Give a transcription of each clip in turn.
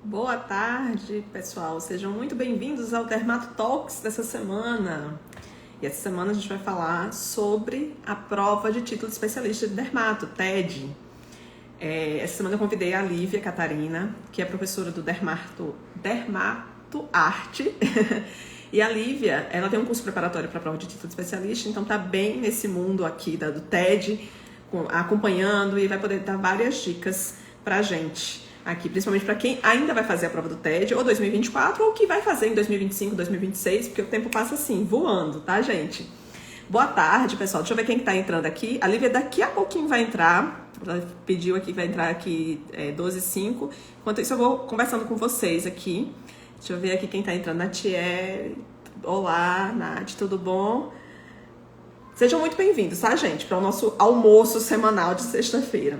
Boa tarde, pessoal. Sejam muito bem-vindos ao Dermato Talks dessa semana. E essa semana a gente vai falar sobre a prova de título de especialista de dermato, TED. Essa semana eu convidei a Lívia Catarina, que é professora do Dermato Arte. E a Lívia, ela tem um curso preparatório para a prova de título de especialista, então tá bem nesse mundo aqui do TED, acompanhando, e vai poder dar várias dicas pra gente aqui, principalmente para quem ainda vai fazer a prova do TED, ou 2024, ou que vai fazer em 2025, 2026, porque o tempo passa assim, voando, tá, gente? Boa tarde, pessoal. Deixa eu ver quem tá entrando aqui. A Lívia daqui a pouquinho vai entrar. Ela pediu aqui que vai entrar aqui 12h05. Enquanto isso, eu vou conversando com vocês aqui. Deixa eu ver aqui quem tá entrando. Natiele. Olá, Nath, tudo bom? Sejam muito bem-vindos, tá, gente? Para o nosso almoço semanal de sexta-feira.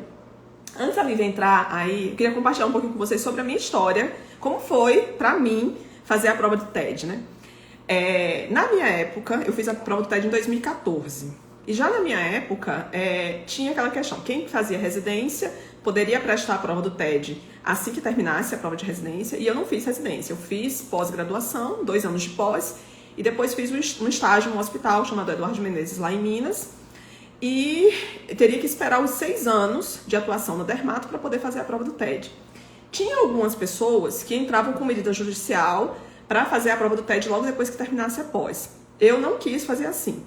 Antes da Lívia entrar aí, eu queria compartilhar um pouquinho com vocês sobre a minha história, como foi pra mim fazer a prova do TED, né? Na minha época, eu fiz a prova do TED em 2014. E já na minha época, tinha aquela questão, quem fazia residência poderia prestar a prova do TED assim que terminasse a prova de residência, e eu não fiz residência, eu fiz pós-graduação, 2 anos de pós, e depois fiz um estágio em um hospital chamado Eduardo Menezes, lá em Minas, e teria que esperar os 6 anos de atuação no dermato para poder fazer a prova do TED. Tinha algumas pessoas que entravam com medida judicial para fazer a prova do TED logo depois que terminasse a pós. Eu não quis fazer assim.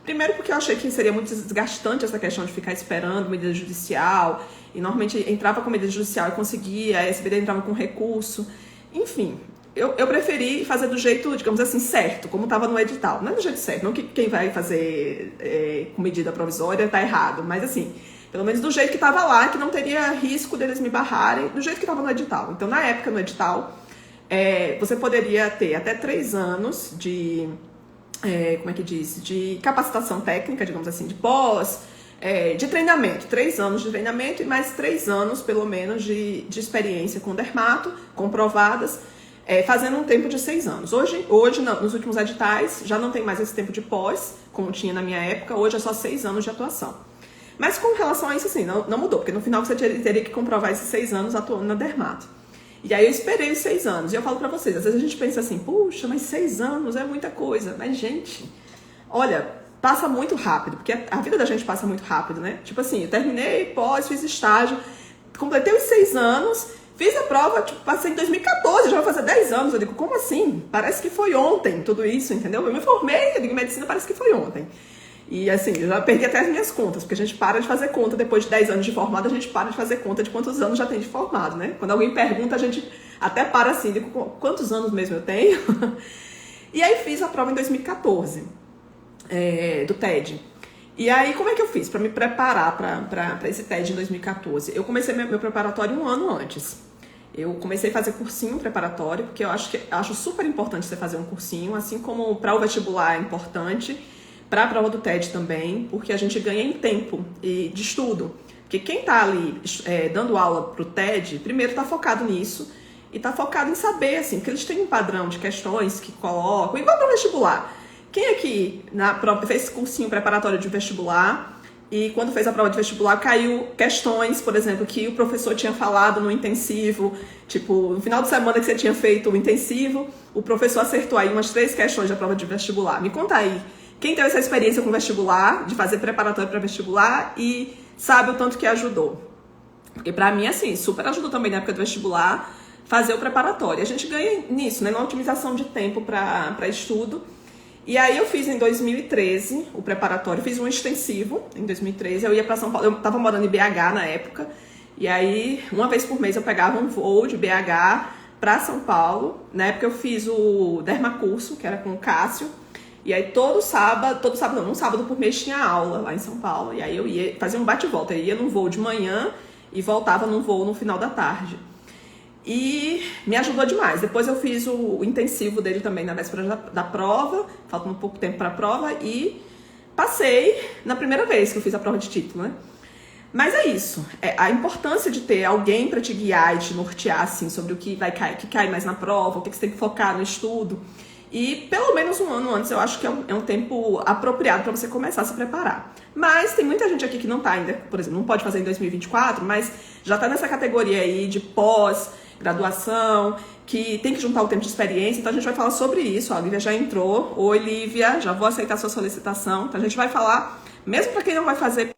Primeiro porque eu achei que seria muito desgastante essa questão de ficar esperando medida judicial, e normalmente entrava com medida judicial e conseguia, a SBD entrava com recurso, enfim. Eu preferi fazer do jeito, digamos assim, certo, como estava no edital. Não é do jeito certo, não que quem vai fazer com medida provisória está errado, mas assim, pelo menos do jeito que estava lá, que não teria risco deles me barrarem, do jeito que estava no edital. Então, na época, no edital, você poderia ter até 3 anos de, de capacitação técnica, digamos assim, de pós, de treinamento, 3 anos de treinamento e mais 3 anos, pelo menos, de experiência com dermato, comprovadas, fazendo um tempo de 6 anos. Hoje nos últimos editais, já não tem mais esse tempo de pós, como tinha na minha época, hoje é só 6 anos de atuação. Mas com relação a isso, assim, não mudou, porque no final você teria que comprovar esses 6 anos atuando na dermato. E aí eu esperei os 6 anos, e eu falo pra vocês, às vezes a gente pensa assim, puxa, mas 6 anos é muita coisa. Mas, gente, olha, passa muito rápido, porque a vida da gente passa muito rápido, né? Tipo assim, eu terminei pós, fiz estágio, completei os 6 anos, fiz a prova, passei em 2014, já vai fazer 10 anos. Eu digo, como assim? Parece que foi ontem tudo isso, entendeu? Eu me formei, eu digo, medicina parece que foi ontem. E assim, eu já perdi até as minhas contas, porque a gente para de fazer conta, depois de 10 anos de formado, a gente para de fazer conta de quantos anos já tem de formado, né? Quando alguém pergunta, a gente até para assim, digo, quantos anos mesmo eu tenho? E aí fiz a prova em 2014, do TED. E aí, como é que eu fiz para me preparar para esse TED em 2014? Eu comecei meu preparatório 1 ano antes. Eu comecei a fazer cursinho preparatório, porque eu acho super importante você fazer um cursinho, assim como para o vestibular é importante, para a prova do TED também, porque a gente ganha em tempo de estudo. Porque quem está ali dando aula para o TED, primeiro está focado nisso, e está focado em saber, assim, porque eles têm um padrão de questões que colocam, igual para o vestibular. Quem aqui na prova fez cursinho preparatório de vestibular e quando fez a prova de vestibular caiu questões, por exemplo, que o professor tinha falado no intensivo, tipo, no final de semana que você tinha feito o intensivo, o professor acertou aí umas 3 questões da prova de vestibular. Me conta aí, quem teve essa experiência com vestibular, de fazer preparatório para vestibular e sabe o tanto que ajudou? Porque pra mim, assim, super ajudou também na época do vestibular fazer o preparatório. A gente ganha nisso, né, na otimização de tempo para estudo. E aí eu fiz em 2013 o preparatório, fiz um extensivo em 2013, eu ia para São Paulo, eu tava morando em BH na época, e aí uma vez por mês eu pegava um voo de BH para São Paulo. Na época eu fiz o dermacurso, que era com o Cássio, e aí todo sábado não, um sábado por mês tinha aula lá em São Paulo, e aí eu ia fazer um bate-volta, eu ia num voo de manhã e voltava num voo no final da tarde. E me ajudou demais. Depois eu fiz o intensivo dele também na véspera da prova, faltando um pouco tempo para a prova, e passei na primeira vez que eu fiz a prova de título, né? Mas é isso, a importância de ter alguém para te guiar e te nortear assim, sobre o que cai mais na prova, o que você tem que focar no estudo. E pelo menos 1 ano antes eu acho que é um tempo apropriado para você começar a se preparar. Mas tem muita gente aqui que não tá ainda, por exemplo, não pode fazer em 2024, mas já tá nessa categoria aí de pós, graduação, que tem que juntar o tempo de experiência. Então a gente vai falar sobre isso. Ó, a Lívia já entrou. Oi, Lívia, já vou aceitar sua solicitação. Então a gente vai falar, mesmo para quem não vai fazer,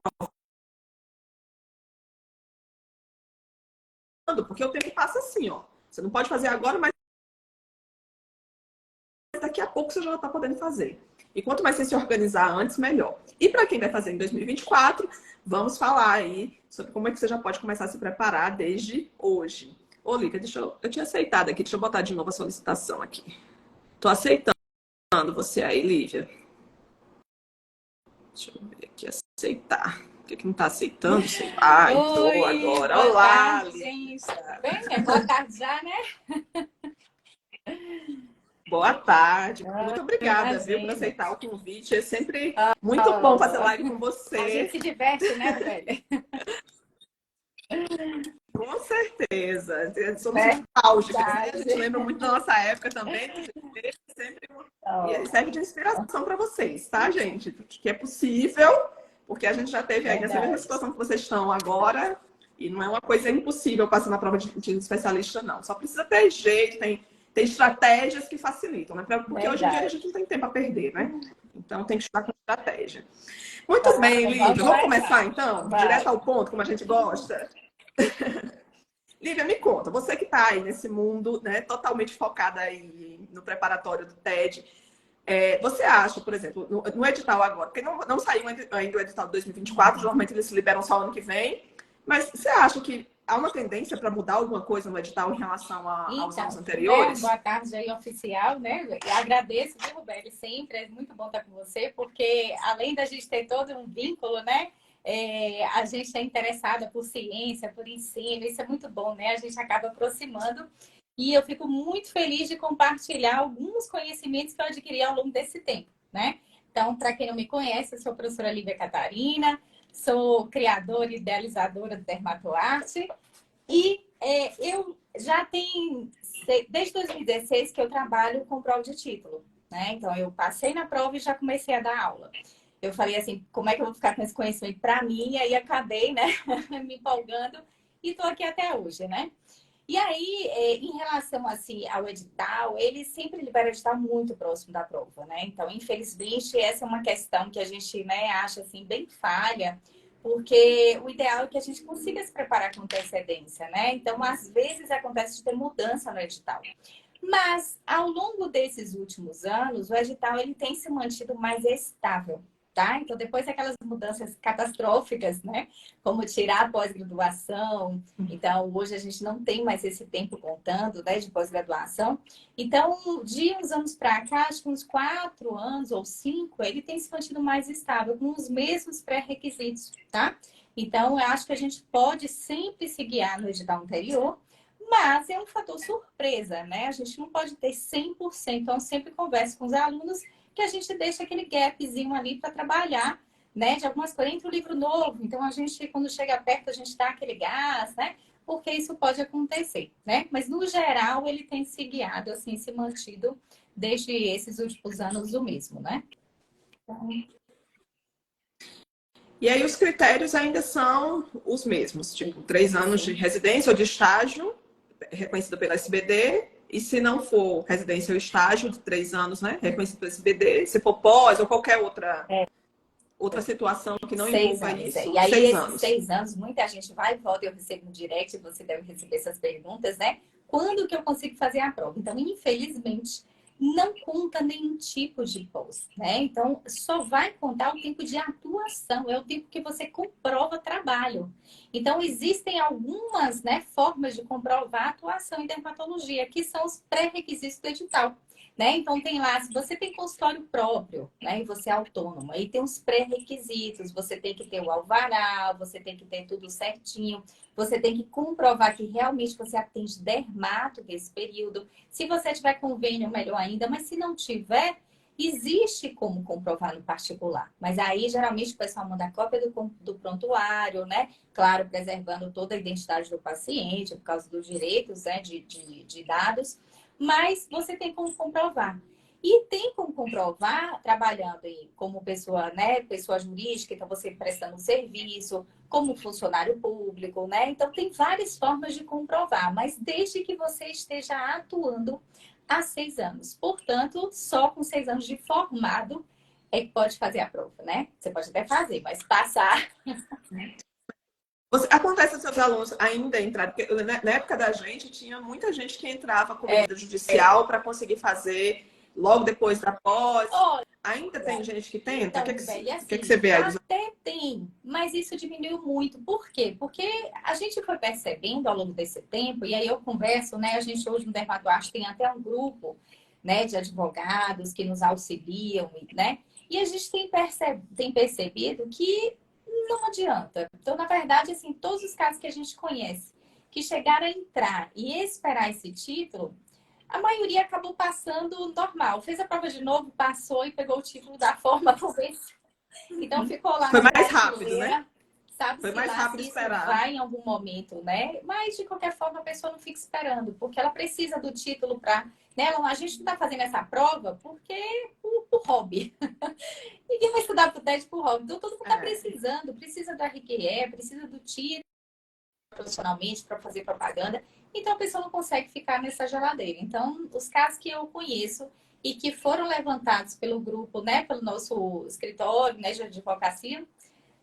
porque o tempo passa assim, ó. Você não pode fazer agora, mas daqui a pouco você já está podendo fazer. E quanto mais você se organizar antes, melhor. E para quem vai fazer em 2024, vamos falar aí sobre como é que você já pode começar a se preparar desde hoje. Ô, Lica, eu tinha aceitado aqui, deixa eu botar de novo a solicitação aqui. Tô aceitando você aí, Lívia. Deixa eu ver aqui, aceitar. Por que não tá aceitando? Sei lá, entrou agora. Olá, tarde, gente. Bem, boa tarde já, né? Boa tarde. Muito obrigada, viu, por aceitar o convite. É sempre muito bom fazer live com você. A gente se diverte, né, velho? Com certeza. Somos nostálgicas, né? A gente lembra muito da nossa época também. Sempre... E serve de inspiração para vocês, tá, gente? Que é possível, porque a gente já teve aí nessa mesma situação que vocês estão agora, e não é uma coisa impossível passar na prova de especialista, não. Só precisa ter jeito, tem estratégias que facilitam, né? Porque hoje em dia a gente não tem tempo a perder, né? Então tem que estudar com estratégia. Muito bem, Lívia. Vamos começar, então? Direto ao ponto, como a gente gosta? Lívia, me conta, você que está aí nesse mundo, né, totalmente focada aí no preparatório do TED, você acha, por exemplo, no edital agora, porque não saiu ainda o edital de 2024, normalmente eles se liberam só ano que vem, mas você acha que há uma tendência para mudar alguma coisa no edital em relação aos anos anteriores? Boa tarde aí, oficial, né? Eu agradeço, viu, Rubeli, sempre, é muito bom estar com você, porque além da gente ter todo um vínculo, né? A gente é interessada por ciência, por ensino, isso é muito bom, né? A gente acaba aproximando e eu fico muito feliz de compartilhar alguns conhecimentos que eu adquiri ao longo desse tempo, né? Então, para quem não me conhece, eu sou a professora Lívia Catarina, sou criadora e idealizadora do Dermatoarte e eu já tenho, desde 2016 que eu trabalho com prova de título, né? Então, eu passei na prova e já comecei a dar aula. Eu falei assim, como é que eu vou ficar com esse conhecimento para mim? E aí acabei, né, me empolgando e estou aqui até hoje, né? E aí, em relação assim ao edital, ele sempre libera o edital muito próximo da prova, né? Então, infelizmente, essa é uma questão que a gente, né, acha assim bem falha, porque o ideal é que a gente consiga se preparar com antecedência, né? Então, às vezes acontece de ter mudança no edital. Mas, ao longo desses últimos anos, o edital ele tem se mantido mais estável, tá? Então, depois daquelas mudanças catastróficas, né? Como tirar a pós-graduação. Então, hoje a gente não tem mais esse tempo contando, né? De pós-graduação. Então, de uns anos para cá, acho que uns 4 anos ou 5, ele tem se mantido mais estável, com os mesmos pré-requisitos, tá? Então, eu acho que a gente pode sempre se guiar no edital anterior, mas é um fator surpresa, né? A gente não pode ter 100%. Então, eu sempre converso com os alunos que a gente deixa aquele gapzinho ali para trabalhar, né? De algumas coisas. Entra o livro novo, então a gente, quando chega perto, a gente dá aquele gás, né? Porque isso pode acontecer, né? Mas, no geral, ele tem se guiado, assim, se mantido desde esses últimos anos o mesmo, né? Então... E aí os critérios ainda são os mesmos, tipo, 3 anos de residência ou de estágio, reconhecido pela SBD, e se não for residência ou estágio de 3 anos, né, reconhecido pela SBD, se for pós ou qualquer outra situação que não envolva isso, E aí, 6 esses anos. 6 anos, muita gente vai e volta, eu recebo no direct, você deve receber essas perguntas, né? Quando que eu consigo fazer a prova? Então, infelizmente, não conta nenhum tipo de pós, né? Então, só vai contar o tempo de atuação, é o tempo que você comprova trabalho. Então, existem algumas, né, formas de comprovar a atuação em dermatologia, que são os pré-requisitos do edital. Né? Então, tem lá, se você tem consultório próprio, né, e você é autônomo, aí tem os pré-requisitos, você tem que ter o alvará, você tem que ter tudo certinho, você tem que comprovar que realmente você atende dermato nesse período. Se você tiver convênio, melhor ainda, mas se não tiver, existe como comprovar no particular. Mas aí, geralmente, o pessoal manda cópia do prontuário, né? Claro, preservando toda a identidade do paciente, por causa dos direitos, né, de dados. Mas você tem como comprovar. E tem como comprovar trabalhando como pessoa, né, pessoa jurídica, então você prestando serviço, como funcionário público, né? Então, tem várias formas de comprovar, mas desde que você esteja atuando há 6 anos. Portanto, só com 6 anos de formado é que pode fazer a prova, né? Você pode até fazer, mas passar. Acontece os seus alunos ainda entrar, porque na época da gente tinha muita gente que entrava com medida judicial para conseguir fazer logo depois da pós. Olha, Ainda tem gente que tenta? então, O que, Beli, assim, que você vê aí? até tem, mas isso diminuiu muito. Por quê? Porque a gente foi percebendo ao longo desse tempo, e aí eu converso, né? A gente hoje no Dermatoarte tem até um grupo, né, de advogados que nos auxiliam, né? E a gente tem percebido que não adianta. Então, na verdade, assim, todos os casos que a gente conhece que chegaram a entrar e esperar esse título, a maioria acabou passando normal. Fez a prova de novo, passou e pegou o título da forma correta. Então, ficou lá Foi na mais rápido, né? Sabe-se Foi mais lá rápido se isso esperar. vai em algum momento, né? Mas, de qualquer forma, a pessoa não fica esperando, porque ela precisa do título para... Né? A gente não está fazendo essa prova porque por hobby. Ninguém vai estudar para o TED por hobby. Então, todo mundo está precisando. Precisa da RQE, precisa do título profissionalmente para fazer propaganda. Então, a pessoa não consegue ficar nessa geladeira. Então, os casos que eu conheço e que foram levantados pelo grupo, né, pelo nosso escritório, né, de advocacia,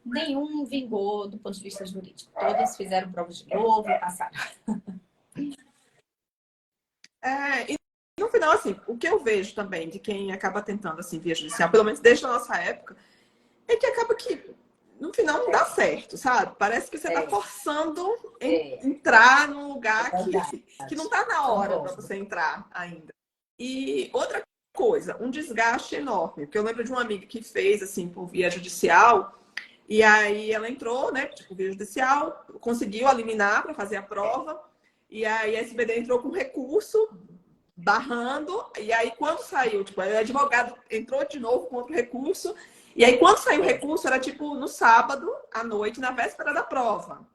nenhum vingou do ponto de vista jurídico. Todos fizeram provas de novo e passaram. E no final, assim, o que eu vejo também de quem acaba tentando, assim, via judicial, pelo menos desde a nossa época, é que acaba que no final não dá certo, sabe? Parece que você está forçando entrar num lugar que não está na hora para você entrar ainda. E outra coisa, um desgaste enorme, porque eu lembro de uma amiga que fez, assim, por via judicial, e aí ela entrou, né, tipo, via judicial, conseguiu eliminar para fazer a prova, e aí a SBD entrou com recurso, barrando, e aí quando saiu, tipo, o advogado entrou de novo com outro recurso, e aí quando saiu o recurso era tipo no sábado à noite, na véspera da prova.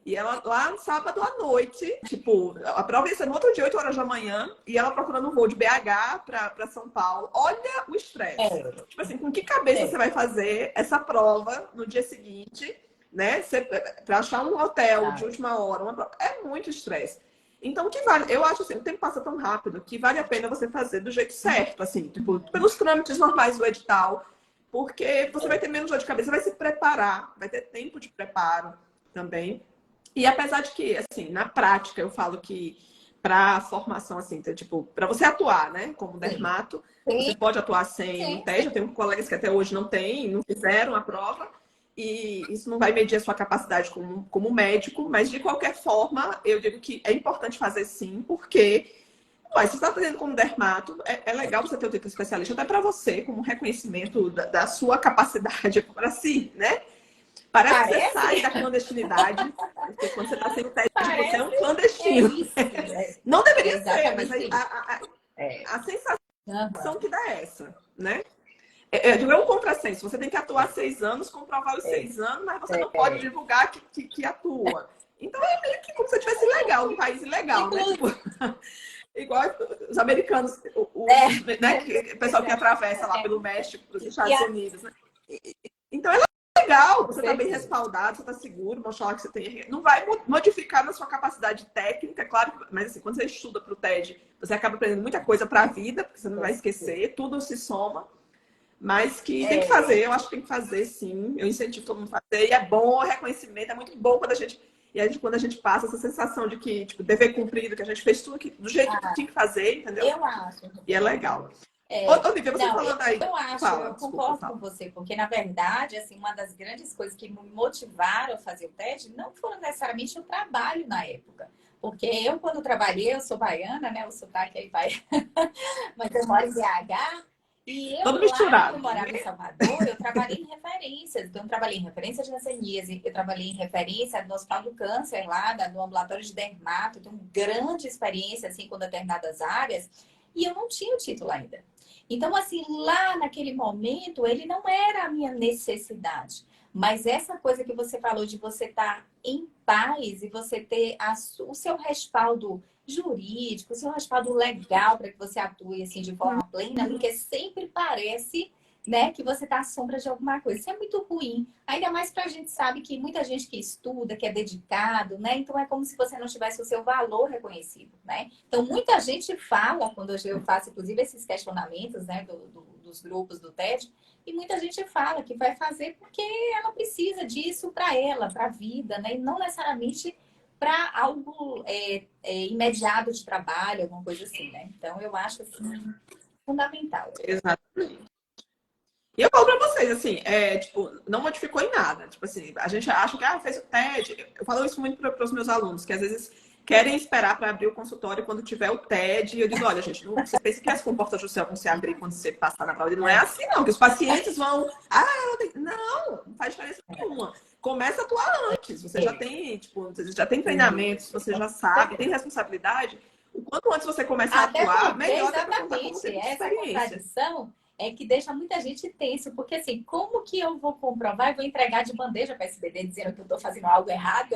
E ela lá no sábado à noite, tipo, a prova ia ser no outro dia, 8 horas da manhã, e ela procurando um voo de BH para São Paulo. Olha o estresse. Tipo assim, com que cabeça você vai fazer essa prova no dia seguinte, né? Para achar um hotel de última hora, é muito estresse. Então, o que vale, eu acho assim, o tempo passa tão rápido que vale a pena você fazer do jeito certo, assim, tipo, pelos trâmites normais do edital, porque você vai ter menos dor de cabeça, vai se preparar, vai ter tempo de preparo também. E apesar de que, assim, na prática, eu falo que para formação, assim, então, tipo, para você atuar, né, como dermato, você pode atuar sem o TED. Eu tenho colegas que até hoje não têm, não fizeram a prova, e isso não vai medir a sua capacidade como médico, mas de qualquer forma, eu digo que é importante fazer sim, porque se você está fazendo como dermato, é legal você ter o título especialista, até para você, como reconhecimento da sua capacidade para si, né? Parece que você sai da clandestinidade, porque quando você está sem o TED, você é um clandestino. Não deveria ser, mas a sensação que dá é essa, né? É um contrassenso. Você tem que atuar 6 anos, comprovar os 6 anos, mas você não pode divulgar que atua. Então é meio que como se estivesse ilegal, num país ilegal, né? Tipo, igual os americanos, né? O pessoal que atravessa lá pelo México para os Estados Unidos, né? Então é legal, você está bem respaldado, você está seguro, mostrar que você tem. Não vai modificar na sua capacidade técnica, claro, mas assim, quando você estuda para o TED, você acaba aprendendo muita coisa para a vida, porque você não vai esquecer, tudo se soma. Mas que tem que fazer, eu acho que tem que fazer sim. Eu incentivo todo mundo a fazer. E é bom, o reconhecimento é muito bom quando a gente passa essa sensação de que, tipo, dever cumprido, que a gente fez tudo do jeito que tinha que fazer, entendeu? Eu acho. E é legal. Olivia, você falando aí. Eu acho, eu concordo com você, porque na verdade, assim, uma das grandes coisas que me motivaram a fazer o TED não foram necessariamente o trabalho na época. Porque eu, quando trabalhei, eu sou baiana, né? O sotaque aí vai. Mas eu moro em BH. E eu, lá que eu morava em Salvador, eu trabalhei em referências. Então, eu trabalhei em referência de hanseníase, eu trabalhei em referência do Hospital do Câncer, lá do ambulatório de dermato. Tenho grande experiência, assim, com determinadas áreas. E eu não tinha o título ainda. Então, assim, lá naquele momento, ele não era a minha necessidade. Mas essa coisa que você falou de você estar em paz e você ter o seu respaldo jurídico, o seu respaldo legal para que você atue assim de forma plena, porque sempre parece, né, que você está à sombra de alguma coisa. Isso é muito ruim. Ainda mais para a gente sabe que muita gente que estuda, que é dedicado, né? Então é como se você não tivesse o seu valor reconhecido, né? Então muita gente fala, quando eu faço inclusive esses questionamentos, né, dos grupos do TED, e muita gente fala que vai fazer porque ela precisa disso para ela, para a vida, né? E não necessariamente para algo imediato de trabalho, alguma coisa assim, né? Então eu acho assim fundamental. Exatamente. E eu falo pra vocês, assim, tipo, não modificou em nada. Tipo assim, a gente acha que, fez o TED. Eu falo isso muito para os meus alunos, que às vezes querem esperar para abrir o consultório quando tiver o TED. E eu digo, olha, gente, não, você pensa que as comportas social vão se abrir quando você passar na prova. E não é assim, não, que os pacientes vão. Não faz diferença nenhuma. Começa a atuar antes. Você já tem, tipo, você já tem treinamentos, você já sabe, tem responsabilidade. O quanto antes você começar a Até atuar, porque, melhor até para contar como exatamente, tempo de essa experiência. contradição é que deixa muita gente tenso, porque assim, como que eu vou comprovar e vou entregar de bandeja para esse bebê dizendo que eu estou fazendo algo errado?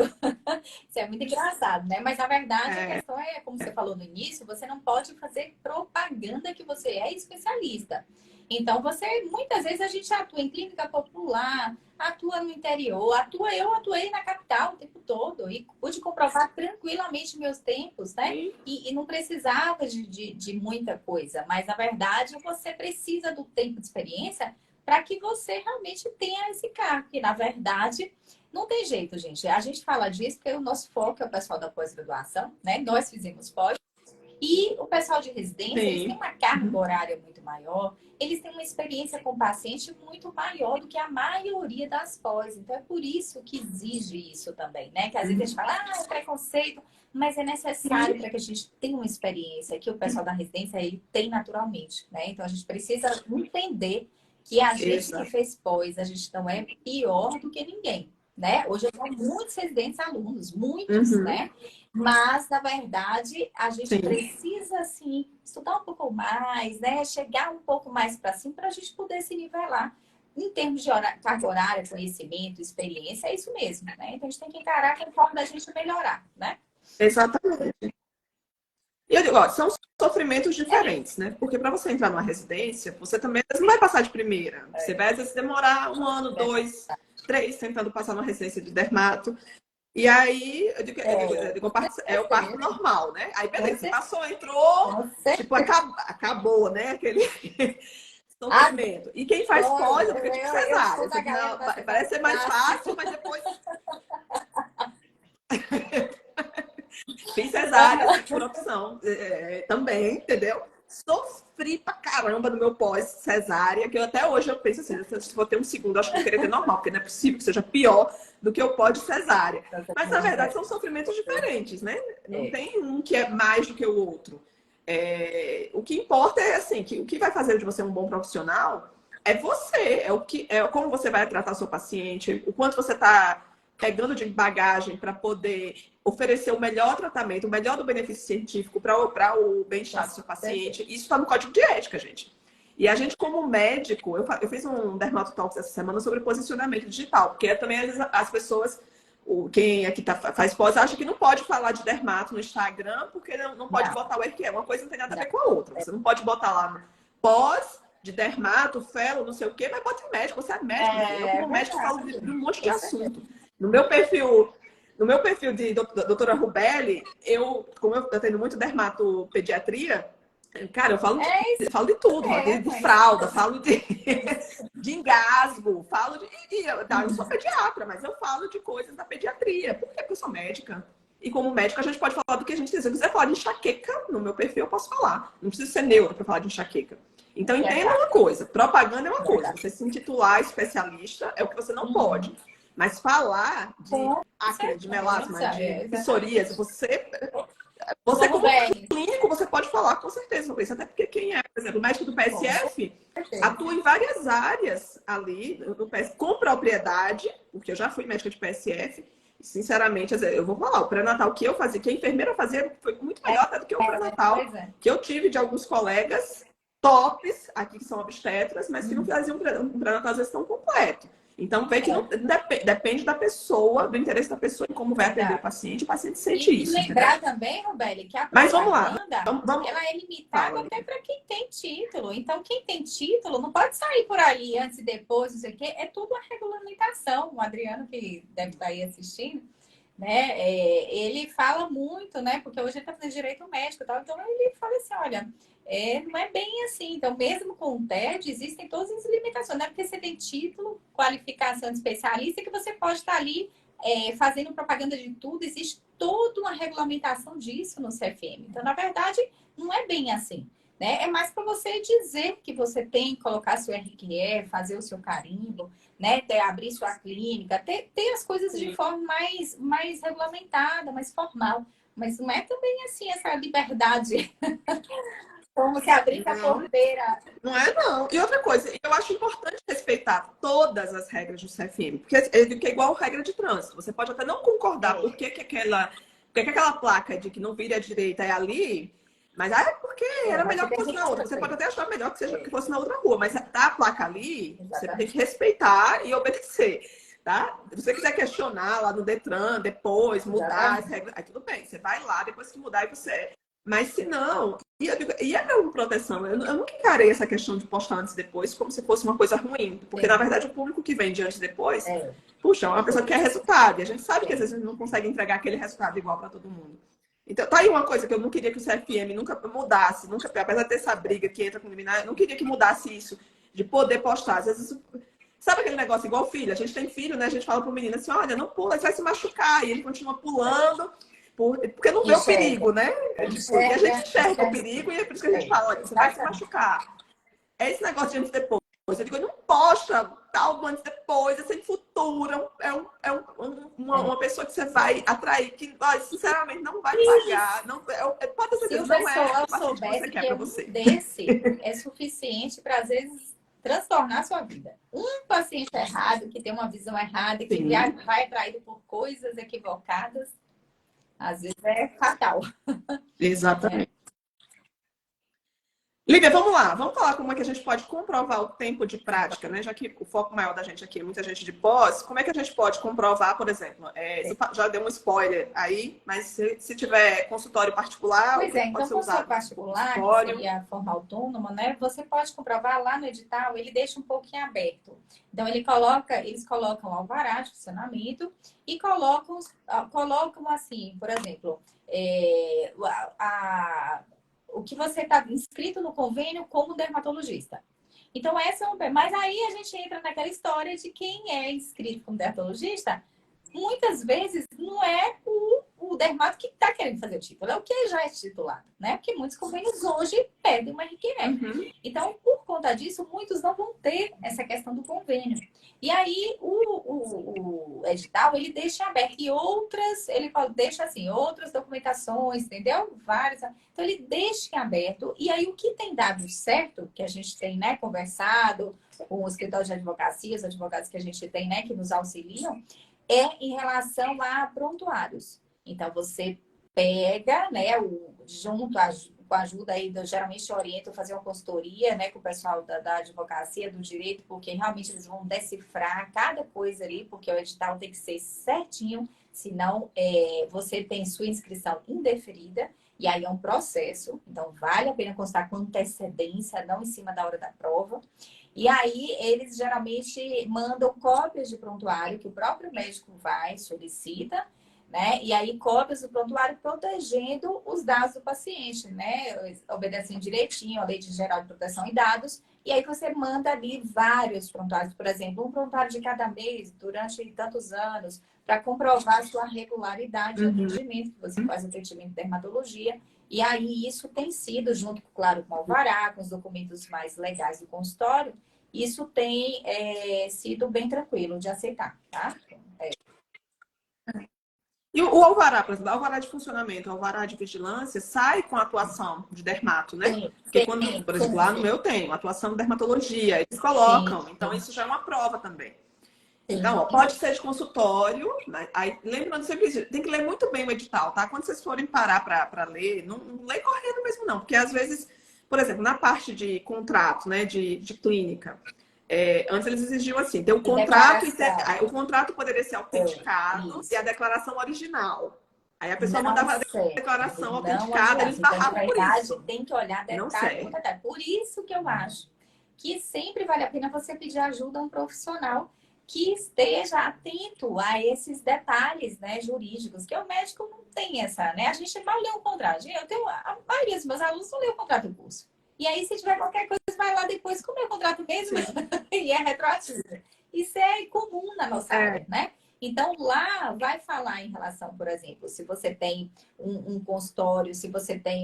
Isso é muito engraçado, né? Mas na verdade a questão é, como você falou no início, você não pode fazer propaganda que você é especialista. Então você, muitas vezes a gente atua em clínica popular, atua no interior, eu atuei na capital o tempo todo e pude comprovar tranquilamente meus tempos, né? E não precisava de muita coisa, mas na verdade você precisa do tempo de experiência para que você realmente tenha esse cargo, que na verdade não tem jeito, gente. A gente fala disso porque o nosso foco é o pessoal da pós-graduação, né? Nós fizemos pós. E o pessoal de residência, eles têm uma carga horária muito maior, eles têm uma experiência com o paciente muito maior do que a maioria das pós. Então, é por isso que exige isso também, né? Que às vezes a gente fala, é preconceito, mas é necessário para que a gente tenha uma experiência que o pessoal da residência ele tem naturalmente, né? Então, a gente precisa entender que a gente que fez pós, a gente não é pior do que ninguém, né? Hoje eu tenho muitos residentes alunos, muitos, né? Mas, na verdade, a gente precisa, assim, estudar um pouco mais, né? Chegar um pouco mais para cima para a gente poder se nivelar. Em termos de carga horária, conhecimento, experiência, é isso mesmo, né? Então, a gente tem que encarar conforme a gente melhorar, né? Exatamente. E eu digo, são sofrimentos diferentes, né? Porque para você entrar numa residência, você também não vai passar de primeira. Você vai, às vezes, demorar 1 ano, 2, 3, tentando passar numa residência de dermato. E aí, eu digo, é o parto normal, né? Aí, beleza, você passou, entrou, tipo, acabou, né? Aquele sofrimento. E quem faz pós, fica tipo cesárea. Parece ser mais fácil, mas depois... Fiz cesárea, assim, por opção também, entendeu? Sofri pra caramba no meu pós-cesárea, que até hoje eu penso assim, se for ter um segundo, acho que eu queria ter normal, porque não é possível que seja pior do que o pós-cesárea. Mas, na verdade, são sofrimentos diferentes, né? Não tem um que é mais do que o outro. O que importa é, assim, que o que vai fazer de você um bom profissional é você, como você vai tratar o seu paciente, o quanto você está pegando de bagagem para poder oferecer o melhor tratamento, o melhor do benefício científico para o bem-estar do seu paciente. Isso está no código de ética, gente. E a gente, como médico, eu fiz um Dermato Talks essa semana sobre posicionamento digital, porque também as pessoas, quem aqui faz pós, acha que não pode falar de dermato no Instagram, porque não pode botar o RQE. Uma coisa não tem nada a ver com a outra. Você não pode botar lá pós de dermato, fellow, não sei o quê, mas bota médico, você é médico. Eu, como médico, falo de um monte de assunto. No meu perfil de doutora Rubelli, como eu atendo muito dermatopediatria, cara, eu falo de tudo, de fralda, falo de engasgo, falo de... eu não sou pediatra, mas eu falo de coisas da pediatria, porque eu sou médica. E como médica, a gente pode falar do que a gente quiser. Se eu quiser falar de enxaqueca, no meu perfil eu posso falar. Não preciso ser neuro para falar de enxaqueca. Então, entenda uma coisa. Propaganda é uma coisa. Você se intitular especialista é o que você não pode. Mas falar de acne, de melasma, de psoríase, você como clínico, você pode falar com certeza sobre isso. Até porque quem é, por exemplo, o médico do PSF atua em várias áreas ali, com propriedade, porque eu já fui médica de PSF. Sinceramente, eu vou falar, o pré-natal que eu fazia, que a enfermeira fazia, foi muito melhor até do que o pré-natal que eu tive de alguns colegas tops, aqui que são obstetras, mas que não faziam um pré-natal às vezes tão completo. Então, vê que não, depende da pessoa, do interesse da pessoa em como vai atender o paciente sente isso. E lembrar entendeu? também, Robeli, que a Mas vamos lá, propaganda, vamos ela é limitada fala. até para quem tem título. Então, quem tem título não pode sair por ali antes e depois, não sei o quê. É tudo uma regulamentação. O Adriano, que deve estar aí assistindo, né? Ele fala muito, né? Porque hoje ele está fazendo direito médico e tal. Então, ele fala assim, olha, não é bem assim. Então, mesmo com o TED, existem todas as limitações. Não é porque você tem título, qualificação de especialista, que você pode estar ali fazendo propaganda de tudo. Existe toda uma regulamentação disso no CFM. Então, na verdade, não é bem assim. Né? É mais para você dizer que você tem que colocar seu RQE, fazer o seu carimbo, né? Abrir sua clínica, ter as coisas de forma mais regulamentada, mais formal. Mas não é também assim essa liberdade, como se abrisse a porteira. Não é, não. E outra coisa, eu acho importante respeitar todas as regras do CFM, porque é igual regra de trânsito. Você pode até não concordar por que aquela placa de que não vire à direita é ali, mas é porque era melhor que fosse na outra. Você pode até achar melhor que fosse na outra rua, mas tá a placa ali, você tem que respeitar e obedecer. Tá? Se você quiser questionar lá no Detran, depois mudar as regras, aí tudo bem, você vai lá, depois que mudar, e você. Mas se não, e a minha proteção? Eu nunca encarei essa questão de postar antes e depois como se fosse uma coisa ruim. Porque, na verdade, o público que vende antes e depois, puxa, é uma pessoa que quer resultado. E a gente sabe que às vezes a gente não consegue entregar aquele resultado igual para todo mundo. Então, tá aí uma coisa que eu não queria que o CFM nunca mudasse, nunca, apesar de ter essa briga que entra com o liminar, eu não queria que mudasse isso, de poder postar. Às vezes, sabe aquele negócio igual filho? A gente tem filho, né? A gente fala pro menino assim, olha, não pula, você vai se machucar. E ele continua pulando. Porque não vê o perigo, né? E a gente enxerga o perigo e é por isso que a gente fala, olha, você vai se machucar. É esse negócio de antes e depois. Eu digo, não posta tal antes e depois, é sem futuro. Uma pessoa que você vai atrair, que, sinceramente, não vai pagar. Não, pode ser que não é o paciente que você quer para você. Desse é suficiente para, às vezes, transtornar a sua vida. Um paciente errado, que tem uma visão errada, que vai atraído por coisas equivocadas, às vezes é fatal. Exatamente. Lívia, vamos lá. Vamos falar como é que a gente pode comprovar o tempo de prática, né? Já que o foco maior da gente aqui é muita gente de pós, como é que a gente pode comprovar, por exemplo? Você já deu um spoiler aí, mas se tiver consultório particular, pois é, então consultório particular, que seria a forma autônoma, né? Você pode comprovar lá no edital, ele deixa um pouquinho aberto. Então, eles colocam alvará de funcionamento e colocam assim, por exemplo, o que você está inscrito no convênio como dermatologista. Então, mas aí a gente entra naquela história de quem é inscrito como dermatologista, muitas vezes não é o dermato que está querendo fazer o título, é o que já é titulado, né? Porque muitos convênios hoje pedem uma RQE. Então, por conta disso, muitos não vão ter essa questão do convênio. E aí, o edital, ele deixa aberto. E ele deixa assim, outras documentações, entendeu? Várias. Então, ele deixa em aberto. E aí, o que tem dado certo, que a gente tem, né, conversado com o escritório de advocacia, os advogados que a gente tem, né, que nos auxiliam, é em relação a prontuários. Então, você pega, né, com a ajuda aí, geralmente eu oriento a fazer uma consultoria, né, com o pessoal da advocacia, do direito, porque realmente eles vão decifrar cada coisa ali, porque o edital tem que ser certinho, senão você tem sua inscrição indeferida, e aí é um processo, então vale a pena constar com antecedência, não em cima da hora da prova. E aí, eles geralmente mandam cópias de prontuário que o próprio médico solicita, né? E aí, cópias do prontuário protegendo os dados do paciente, né? Obedecendo direitinho a Lei Geral de Proteção de Dados. E aí, você manda ali vários prontuários, por exemplo, um prontuário de cada mês, durante tantos anos, para comprovar a sua regularidade de atendimento, que você faz atendimento de dermatologia. E aí, isso tem sido, junto, claro, com o alvará, com os documentos mais legais do consultório, isso tem sido bem tranquilo de aceitar, tá? E o alvará, por exemplo, o alvará de funcionamento, o alvará de vigilância, sai com a atuação de dermato, né? Sim, Porque quando, por exemplo, lá no meu tem atuação de dermatologia, eles colocam, então isso já é uma prova também. Então, pode ser de consultório, mas aí, lembrando sempre isso, tem que ler muito bem o edital, tá? Quando vocês forem parar para ler, não lê correndo mesmo não, porque às vezes, por exemplo, na parte de contrato, né, de clínica, Antes eles exigiam assim, ter um E contrato, declaração. o contrato poderia ser autenticado e Isso. a declaração original. Aí a pessoa Não mandava a serve, declaração não autenticada, eles adianta. Então, de barravam por verdade, isso. tem que olhar Não detalhe por serve. detalhe. Por isso que eu acho que sempre vale a pena você pedir ajuda a um profissional que esteja atento a esses detalhes, né, jurídicos, que o médico não tem essa, né? A gente mal lê o contrato. A maioria dos meus alunos não lê o contrato do curso. E aí, se tiver qualquer coisa, vai lá depois com o meu contrato mesmo e é retroativo. Isso é comum na nossa área, né? Então, lá vai falar em relação, por exemplo, se você tem um consultório, se você tem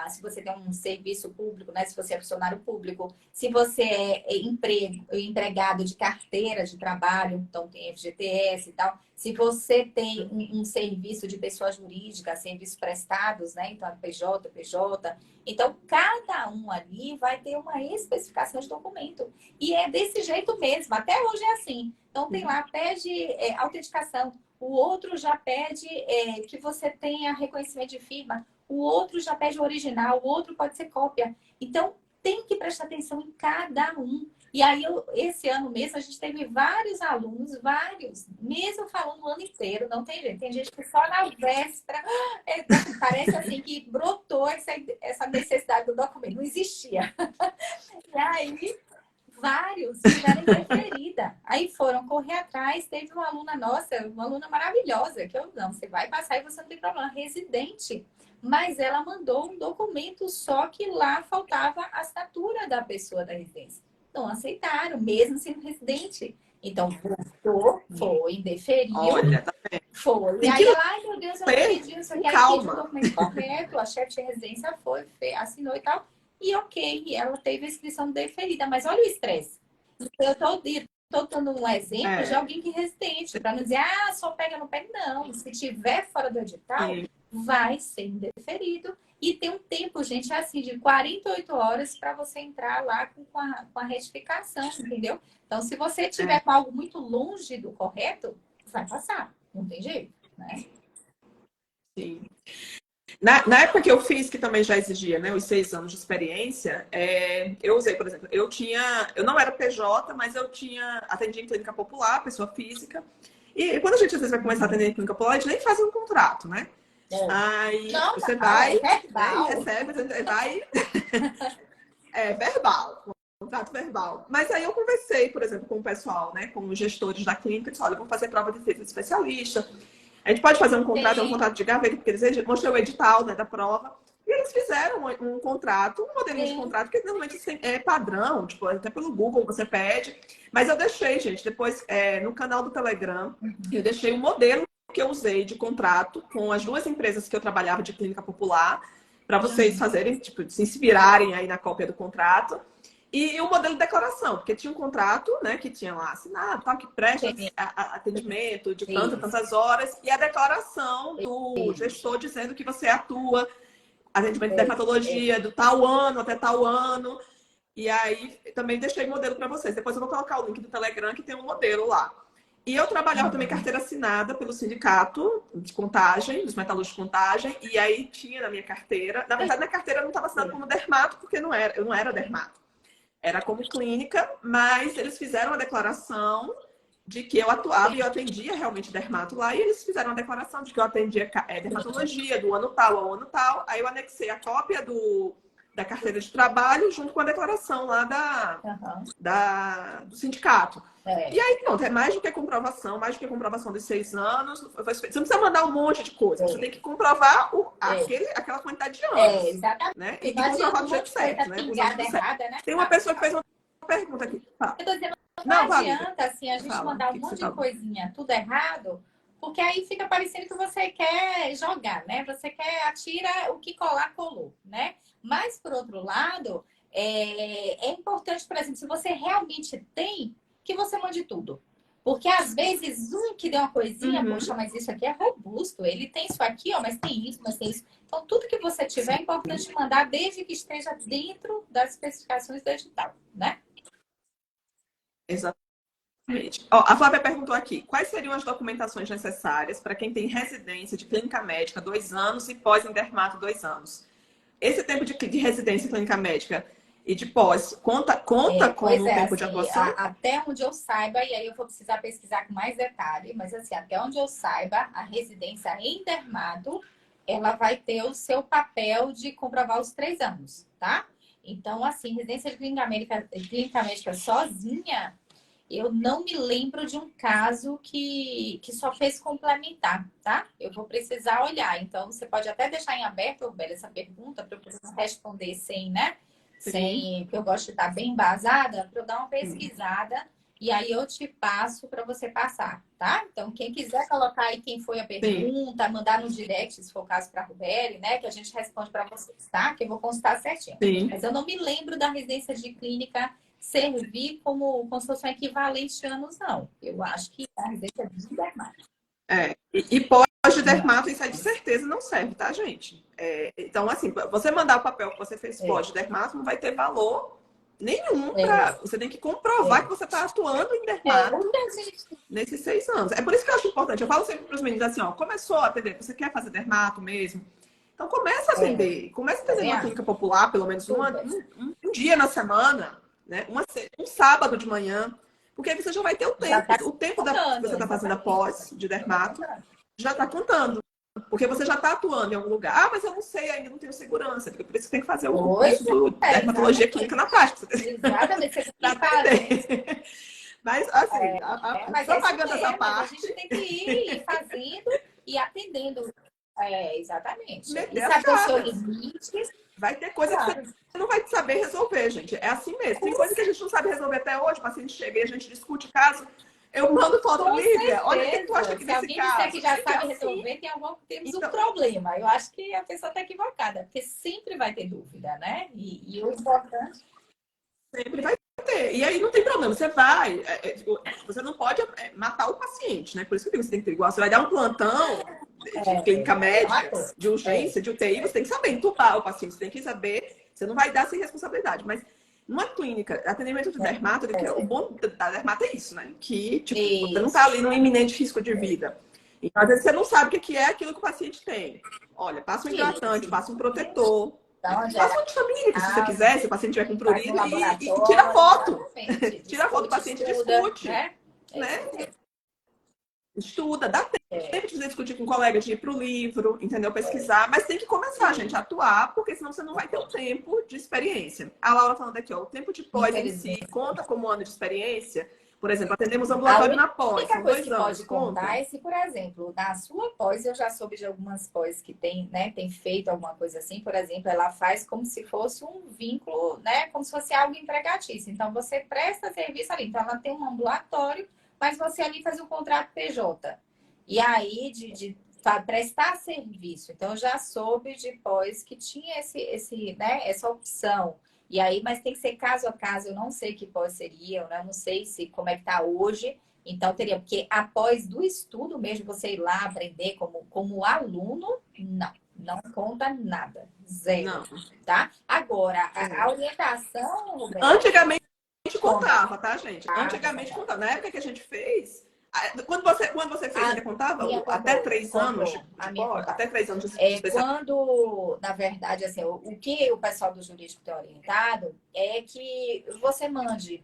se você tem um serviço público, né? Se você é funcionário público, se você é empregado de carteira de trabalho, então tem FGTS e tal. Se você tem um serviço de pessoa jurídica, serviços prestados, né? Então, PJ, PJ. Então, cada um ali vai ter uma especificação de documento. E é desse jeito mesmo, até hoje é assim. Então, tem lá, pede autenticação. O outro já pede que você tenha reconhecimento de firma. O outro já pede o original. O outro pode ser cópia. Então, tem que prestar atenção em cada um. E aí, esse ano mesmo, a gente teve vários alunos, mesmo falando o ano inteiro, não tem jeito. Tem gente que só na véspera, parece assim que brotou essa necessidade do documento. Não existia. E aí, vários tiveram interferida. Aí foram correr atrás. Teve uma aluna nossa, uma aluna maravilhosa, que eu não, você vai passar e você não tem problema, residente. Mas ela mandou um documento, só que lá faltava a assinatura da pessoa da residência. Não aceitaram, mesmo sendo residente. Então, voltou, foi, indeferiu, Olha, foi. E tem que aí ela, ai meu Deus, eu não ler entendi isso com aqui. Aí pediu o calma. documento correto, a chefe de residência foi, assinou e tal. E ok, ela teve a inscrição deferida. Mas olha o estresse. Eu tô dando um exemplo de alguém que é residente, para não dizer, só pega, não pega. Não, se tiver fora do edital, Sim. vai ser indeferido. E tem um tempo, gente, assim, de 48 horas para você entrar lá com a retificação, entendeu? Então, se você tiver com algo muito longe do correto, vai passar. Não tem jeito, né? Sim. Na época que eu fiz, que também já exigia, né, os 6 anos de experiência, eu usei, por exemplo, eu não era PJ, mas eu atendia em clínica popular, pessoa física. E quando a gente às vezes vai começar a atender em clínica popular, a gente nem faz um contrato, né? Aí Não, você não, vai, é né, e verbal. recebe, você vai. É verbal, contrato verbal. Mas aí eu conversei, por exemplo, com o pessoal, né, com os gestores da clínica, e disse, olha, vamos fazer prova de efeito de especialista. A gente pode fazer um contrato, é um contrato de gaveta, porque eles mostrei o edital, né, da prova. E eles fizeram um contrato, um modelinho de contrato, que normalmente é padrão, tipo, até pelo Google você pede. Mas eu deixei, gente, depois no canal do Telegram, eu deixei um modelo que eu usei de contrato com as 2 empresas que eu trabalhava de clínica popular, para vocês fazerem, tipo, se inspirarem aí na cópia do contrato. E o modelo de declaração, porque tinha um contrato, né, que tinha lá assinado, tal, que presta atendimento de tantas horas, e a declaração do gestor dizendo que você atua, atendimento de dermatologia, do tal ano até tal ano. E aí também deixei modelo para vocês. Depois eu vou colocar o link do Telegram, que tem um modelo lá. E eu trabalhava também carteira assinada pelo sindicato de contagem, dos metalúrgicos de contagem, e aí tinha na minha carteira. Na verdade, minha carteira não estava assinada como dermato, porque eu não era dermato. Era como clínica, mas eles fizeram a declaração de que eu atuava e eu atendia realmente dermato lá, e eles fizeram a declaração de que eu atendia dermatologia do ano tal ao ano tal. Aí eu anexei a cópia da carteira de trabalho junto com a declaração lá do sindicato. E aí, pronto, é mais do que comprovação dos 6 anos. Você não precisa mandar um monte de coisa, você tem que comprovar aquela quantidade de anos. Exatamente. Né? E comprovar do jeito certo, né? Errada, né? Tem uma pessoa que fez uma pergunta aqui. Eu tô dizendo, não adianta assim, a gente mandar um monte de fala? coisinha tudo errado, porque aí fica parecendo que você quer jogar, né? Você quer atira o que colar, colou, né? Mas, por outro lado, é importante, por exemplo, se você realmente tem, que você mande tudo. Porque às vezes um que deu uma coisinha, poxa, mas isso aqui é robusto, ele tem isso aqui, ó, mas tem isso, mas tem isso. Então, tudo que você tiver é importante mandar, desde que esteja dentro das especificações do edital, né? Exatamente. Ó, a Flávia perguntou aqui, quais seriam as documentações necessárias para quem tem residência de clínica médica 2 anos e pós-dermato 2 anos? Esse tempo de residência em clínica médica, e de pós. Conta Pois como é, tempo de assim, atuação? até onde eu saiba, e aí eu vou precisar pesquisar com mais detalhe, mas assim, até onde eu saiba, a residência em dermato, ela vai ter o seu papel de comprovar os 3 anos, tá? Então, assim, residência de clínica médica sozinha, eu não me lembro de um caso que só fez complementar, tá? Eu vou precisar olhar. Então, você pode até deixar em aberto, Roberto, essa pergunta para eu poder responder sem, né? Sim. Sem, porque eu gosto de estar bem embasada, para eu dar uma Sim. pesquisada e aí eu te passo para você passar, tá? Então, quem quiser colocar aí quem foi a Sim. pergunta, mandar no direct, se for o caso para a Rubeli, né? Que a gente responde para vocês, tá? Que eu vou constar certinho. Sim. Mas eu não me lembro da residência de clínica servir como se fosse um equivalente a anos, não. Eu acho que a residência de dermato. E pós-dermato, isso aí de certeza não serve, tá, gente? Então, assim, você mandar o papel que você fez pós-dermato não vai ter valor nenhum para. Você tem que comprovar que você está atuando em dermato nesses 6 anos. É por isso que eu acho importante. Eu falo sempre para os meninos assim, ó, começou a atender, você quer fazer dermato mesmo? Então começa a atender. Começa a atender numa clínica popular, pelo menos um dia na semana, né? Um sábado de manhã. Porque aí você já vai ter o tempo. O tempo que você está fazendo a pós de dermato já está contando. Porque você já está atuando em algum lugar. Ah, mas eu não sei, ainda não tenho segurança. Porque por isso que tem que fazer o curso de dermatologia clínica na prática. Exatamente. Você tem que fazer. Mas, assim, a propaganda essa parte. A gente tem que ir fazendo e atendendo. Exatamente. Meter e saber o seu limite. Vai ter coisa que você não vai saber resolver, gente. É assim mesmo. Tem coisa que a gente não sabe resolver até hoje. O paciente chega e a gente discute o caso. Eu mando foto, Lívia. Olha, o que tu acha que nesse caso? Se alguém disser que já sabe resolver, temos um problema. Eu acho que a pessoa está equivocada, porque sempre vai ter dúvida, né? E o importante... Sempre vai ter. E aí não tem problema. Você vai... Você não pode matar o paciente, né? Por isso que eu digo, você tem que ter igual. Você vai dar um plantão de clínica médica, de urgência, de UTI, você tem que saber entubar o paciente. Você tem que saber... Você não vai dar sem responsabilidade, mas... Numa clínica, atendimento de dermato, o bom da dermato é isso, né? Que tipo, você não está ali no iminente risco de vida. Então, às vezes, você não sabe o que é aquilo que o paciente tem. Olha, passa um hidratante, passa um protetor, passa um antistamínico, se você quiser, se o paciente tiver com prurido, e tira foto. Tira foto do paciente e discute. Né? Estuda, dá tempo de discutir com um colega, de ir para o livro, entendeu? Pesquisar, mas tem que começar, gente, a atuar, porque senão você não vai ter o tempo de experiência. A Laura falando aqui, ó, o tempo de pós em si conta como ano de experiência. Por exemplo, atendemos ambulatório na pós, são 2 anos. Pode contar é se, por exemplo, na sua pós, eu já soube de algumas pós que tem, né, tem feito alguma coisa assim, por exemplo, ela faz como se fosse um vínculo, né, como se fosse algo empregatício. Então, você presta serviço ali. Então, ela tem um ambulatório, mas você ali faz um contrato PJ. E aí, de prestar serviço. Então, eu já soube de pós que tinha né, essa opção. E aí, mas tem que ser caso a caso. Eu não sei que pós seria, eu não sei como é que está hoje. Então, teria, porque após do estudo mesmo, você ir lá aprender como aluno, não conta nada. Zero. Não. Tá? Agora, a orientação... Roberto, antigamente contava, tá, gente? Antigamente contava. Na época que a gente fez... Quando você fez, você contava até 3 anos de pós? Até 3 anos de especialidade? Quando, na verdade, assim, o que o pessoal do jurídico tem orientado é que você mande,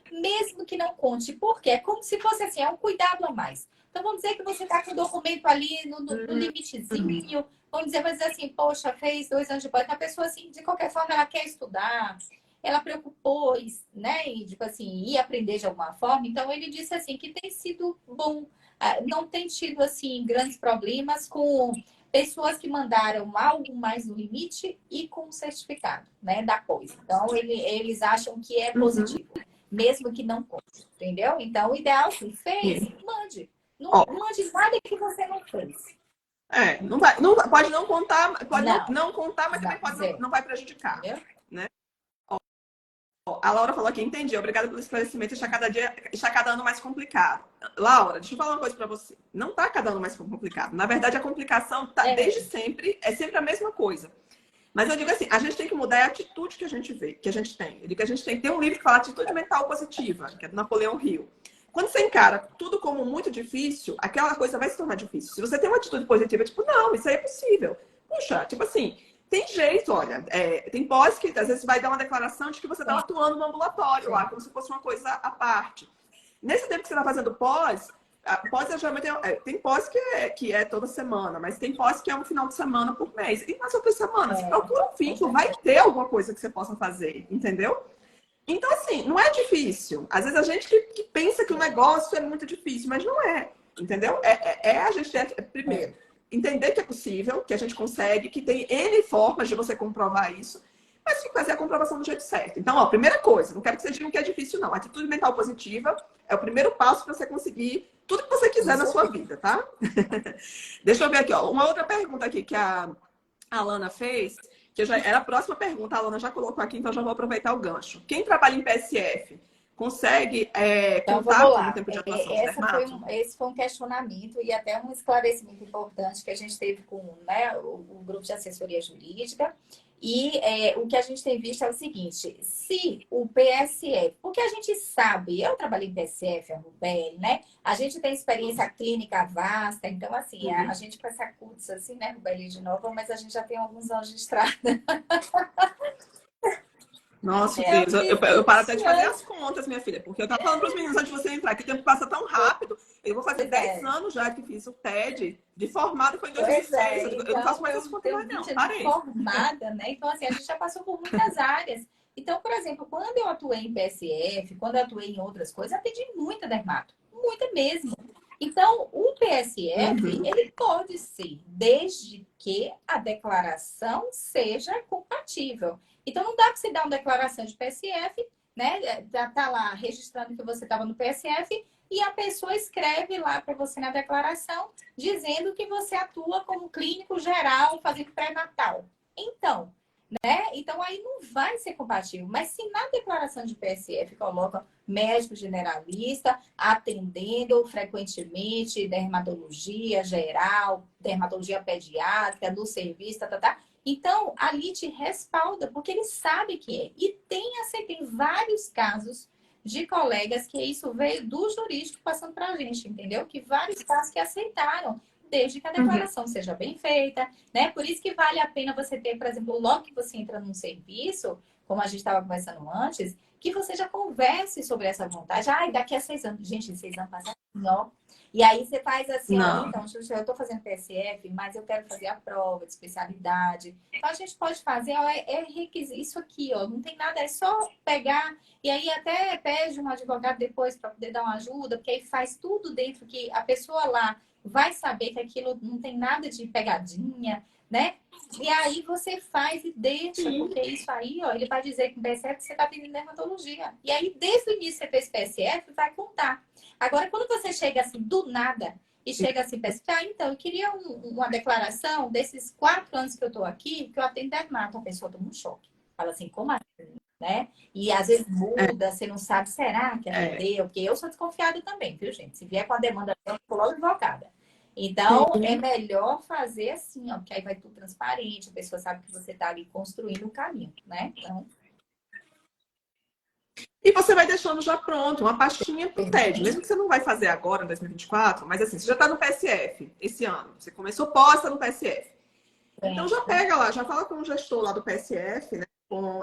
mesmo que não conte, porque é como se fosse assim, é um cuidado a mais. Então, vamos dizer que você está com o documento ali no limitezinho, vamos dizer assim, poxa, fez 2 anos de pós, a pessoa, assim, de qualquer forma, ela quer estudar, ela preocupou, né, e, tipo assim, ir aprender de alguma forma. Então, ele disse, assim, que tem sido bom. Não tem tido, assim, grandes problemas com pessoas que mandaram algo mais no limite e com o certificado, né, da pós. Então, eles acham que é positivo, mesmo que não conte, entendeu? Então, o ideal, se fez, mande. Não mande nada que você não fez. Pode não contar, não contar, mas também não vai prejudicar. Entendeu? Né? A Laura falou aqui, entendi. Obrigada pelo esclarecimento. Está cada ano mais complicado. Laura, deixa eu falar uma coisa para você. Não está cada ano mais complicado. Na verdade, a complicação está desde sempre, é sempre a mesma coisa. Mas eu digo assim, a gente tem que mudar a atitude que a gente vê, que a gente tem. Eu digo que a gente tem um livro que fala Atitude Mental Positiva, que é do Napoleão Hill. Quando você encara tudo como muito difícil, aquela coisa vai se tornar difícil. Se você tem uma atitude positiva, tipo, não, isso aí é possível. Puxa, tipo assim, tem jeito, olha. Tem pós que às vezes vai dar uma declaração de que você está atuando no ambulatório lá, como se fosse uma coisa à parte. Nesse tempo que você está fazendo pós, geralmente tem pós que é toda semana, mas tem pós que é um final de semana por mês. E nas outras semanas, você procura um vínculo, vai ter alguma coisa que você possa fazer, entendeu? Então, assim, não é difícil. Às vezes a gente que pensa que o negócio é muito difícil, mas não é, entendeu? A gente, primeiro, entender que é possível, que a gente consegue, que tem N formas de você comprovar isso, mas tem que fazer a comprovação do jeito certo. Então, ó, primeira coisa, não quero que vocês digam que é difícil, não. Atitude mental positiva é o primeiro passo para você conseguir tudo que você quiser na sua vida, tá? Deixa eu ver aqui, ó. Uma outra pergunta aqui que a Alana fez, que já era a próxima pergunta, a Alana já colocou aqui, então já vou aproveitar o gancho. Quem trabalha em PSF consegue então, contar com o tempo de atuação do dermato? Esse foi um questionamento e até um esclarecimento importante que a gente teve com, né, o grupo de assessoria jurídica. E o que a gente tem visto é o seguinte, se o PSF, porque a gente sabe, eu trabalhei em PSF, a Rubeli, né? A gente tem experiência clínica vasta, então assim, a gente com essa CUTS, assim, né, Rubeli, de novo, mas a gente já tem alguns anos de estrada. Nossa, Deus, eu paro até de fazer as contas, minha filha, porque eu tava falando para os meninos antes de você entrar, que o tempo passa tão rápido. Eu vou fazer 10 anos já que fiz o TED, de formada foi em 2006. Então, eu não faço mais esse conteúdo, não. Parei. Formada, né? Então, assim, a gente já passou por muitas áreas. Então, por exemplo, quando eu atuei em PSF, quando eu atuei em outras coisas, eu atendi muita dermato. Muita mesmo. Então, o PSF, ele pode ser, desde que a declaração seja compatível. Então, não dá para você dar uma declaração de PSF, né? Tá lá registrando que você estava no PSF e a pessoa escreve lá para você na declaração dizendo que você atua como clínico geral fazendo pré-natal. Então, né? Então, aí não vai ser compatível. Mas se na declaração de PSF coloca médico generalista, atendendo frequentemente dermatologia geral, dermatologia pediátrica, do serviço, então, ali te respalda, porque ele sabe que é. E tem vários casos de colegas que isso veio do jurídico passando para a gente, entendeu? Que vários casos que aceitaram, desde que a declaração seja bem feita, né? Por isso que vale a pena você ter, por exemplo, logo que você entra num serviço, como a gente estava conversando antes, que você já converse sobre essa vontade. Ai, daqui a 6 anos. Gente, 6 anos passa assim, ó. E aí você faz assim, ó, então, Xuxa, eu tô fazendo PSF, mas eu quero fazer a prova de especialidade. Então, a gente pode fazer, ó, requisito, isso aqui, ó, não tem nada, é só pegar, e aí até pede um advogado depois para poder dar uma ajuda, porque aí faz tudo dentro que a pessoa lá vai saber que aquilo não tem nada de pegadinha, né? E aí você faz e deixa, porque isso aí, ó, ele vai dizer que o PSF você está tendo dermatologia. E aí, desde o início você fez PSF, vai contar. Agora, quando você chega assim, do nada, e chega assim, pescar, então, eu queria uma declaração desses 4 anos que eu tô aqui, que eu atendo dermato, a pessoa toma um choque. Fala assim, como assim, né? E às vezes muda, você não sabe, será que atendeu? Porque eu sou desconfiada também, viu, gente? Se vier com a demanda, eu fico logo invocada. Então, é melhor fazer assim, ó, porque aí vai tudo transparente, a pessoa sabe que você tá ali construindo o caminho, né? Então... E você vai deixando já pronto, uma pastinha pro TED, mesmo que você não vai fazer agora, em 2024, mas assim, você já tá no PSF esse ano, você começou posta no PSF. Então já pega lá, já fala com o gestor lá do PSF, né?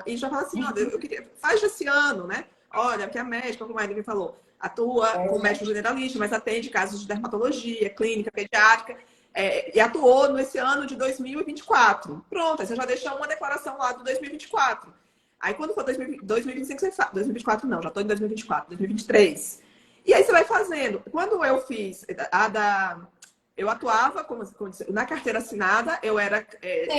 E já fala assim, ó, eu queria, faz esse ano, né? Olha, que a médica, como a Edwin falou, atua como médico generalista, mas atende casos de dermatologia, clínica, pediátrica, e atuou nesse ano de 2024. Pronto, aí você já deixa uma declaração lá do 2024. Aí quando for 2025, você faz. 2024 não, já estou em 2024, 2023. E aí você vai fazendo. Quando eu fiz eu atuava na carteira assinada, eu era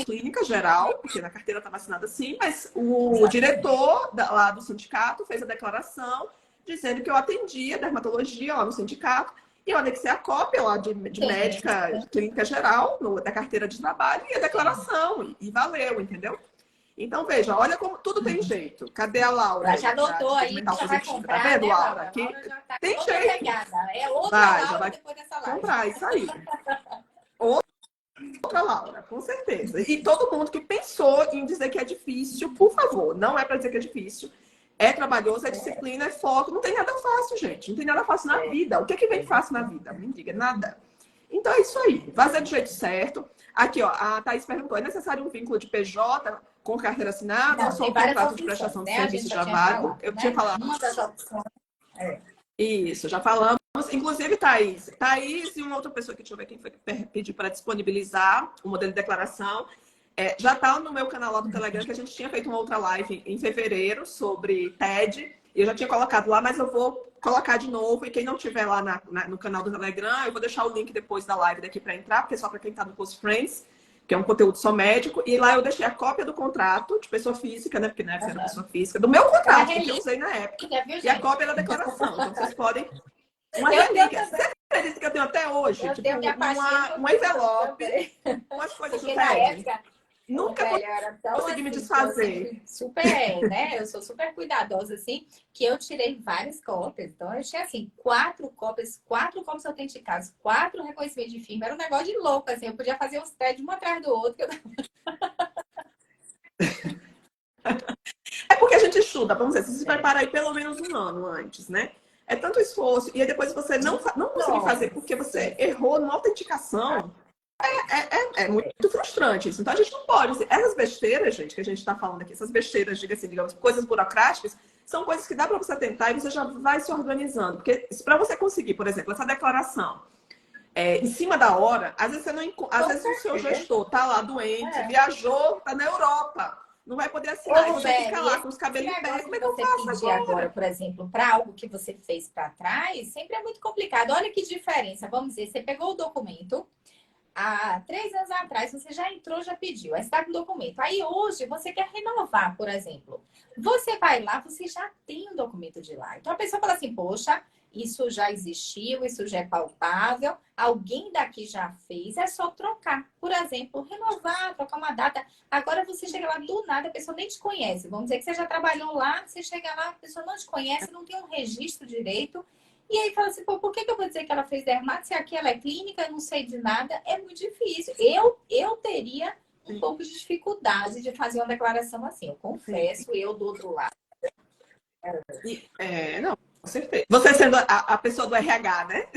clínica geral, porque na carteira estava assinada sim, mas o diretor lá do sindicato fez a declaração dizendo que eu atendia dermatologia lá no sindicato, e eu anexei a cópia lá de médica clínica geral da carteira de trabalho e a declaração, e valeu, entendeu? Então, veja, olha como tudo tem jeito. Cadê a Laura? Já anotou aí, já vai comprar, tá vendo, né, Laura? Laura? Que Já tá tem jeito. Pegada. É outra vai, Laura já vai depois dessa live. Comprar, isso aí. Outra Laura, com certeza. E todo mundo que pensou em dizer que é difícil, por favor, não é para dizer que é difícil. É trabalhoso, é disciplina, é foco. Não tem nada fácil, gente. Não tem nada fácil na vida. O que é que vem fácil na vida? Me diga, nada. Então é isso aí, fazer do jeito certo. Aqui, ó, a Thaís perguntou, é necessário um vínculo de PJ com carteira assinada ou Não, só tem o várias contrato de opções, prestação de né? A gente serviço já já tinha válido? falado, Eu tinha né? falado. Uma das opções. É. Isso, já falamos. Inclusive, Thaís. Thaís e uma outra pessoa que deixa eu ver quem foi que pediu para disponibilizar o modelo de declaração. Já está no meu canal lá do Telegram, que a gente tinha feito uma outra live em fevereiro sobre TED. E eu já tinha colocado lá, mas eu vou colocar de novo. E quem não tiver lá no canal do Telegram, eu vou deixar o link depois da live daqui para entrar, porque é só para quem está no Post Friends, que é um conteúdo só médico. E lá eu deixei a cópia do contrato de pessoa física, né? Porque na época era pessoa física, do meu É uma contrato, porque eu relíquia, usei na época. viu, E a gente? cópia da declaração. Então vocês podem. Uma Eu tenho relíquia. também. Você acredita que eu tenho até hoje? Eu Tipo, tenho minha pastinha com um tudo envelope também. com as coisas do Porque na TED. época o Nunca velho era tão consegui me assim, que eu desfazer. sempre super, né? Eu sou super cuidadosa, assim, que eu tirei várias cópias. Então, eu tinha, assim, quatro cópias autenticadas, 4 reconhecimentos de firma. Era um negócio de louco, assim. Eu podia fazer uns TED um atrás do outro. É porque a gente estuda, vamos dizer, você se prepara aí pelo menos um ano antes, né? É tanto esforço. E aí depois você não conseguir fazer porque você errou numa autenticação. É muito frustrante isso. Então a gente não pode. Essas besteiras, gente, que a gente está falando aqui, essas besteiras, diga assim, digamos, coisas burocráticas, são coisas que dá para você tentar e você já vai se organizando. Porque para você conseguir, por exemplo, essa declaração em cima da hora, às vezes, às vezes o seu gestor tá lá doente, viajou, tá na Europa, não vai poder assinar. E Ô, você fica velho, lá esse com os cabelos em pé. negócio Como de é que eu você faço pedir agora, agora? por exemplo, para algo que você fez para trás, sempre é muito complicado. Olha que diferença. Vamos dizer, você pegou o documento, há 3 anos atrás você já entrou, já pediu, aí está com o documento. Aí hoje você quer renovar, por exemplo. Você vai lá, você já tem o documento de lá. Então a pessoa fala assim, poxa, isso já existiu, isso já é palpável, alguém daqui já fez, é só trocar. Por exemplo, renovar, trocar uma data. Agora você chega lá do nada, a pessoa nem te conhece. Vamos dizer que você já trabalhou lá, você chega lá, a pessoa não te conhece, não tem um registro direito. E aí fala assim, pô, por que eu vou dizer que ela fez dermato se aqui ela é clínica, eu não sei de nada? É muito difícil. Eu teria um pouco de dificuldade de fazer uma declaração assim. Eu confesso, eu do outro lado. Não, com certeza. Você sendo a pessoa do RH, né?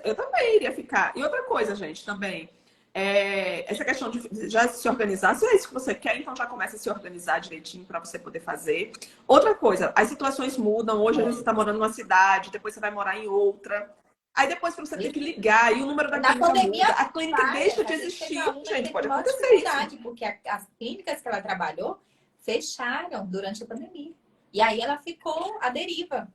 Eu também iria ficar. E outra coisa, gente, também. Essa questão de já se organizar, se é isso que você quer, então já começa a se organizar direitinho para você poder fazer. Outra coisa, as situações mudam. Hoje você está morando numa cidade, depois você vai morar em outra. Aí depois você tem que ligar e o número da Na clínica pandemia, muda. A clínica deixa de a gente teve uma existir. aluna que Gente, teve pode maior acontecer isso. dificuldade, porque as clínicas que ela trabalhou fecharam durante a pandemia. E aí ela ficou à deriva.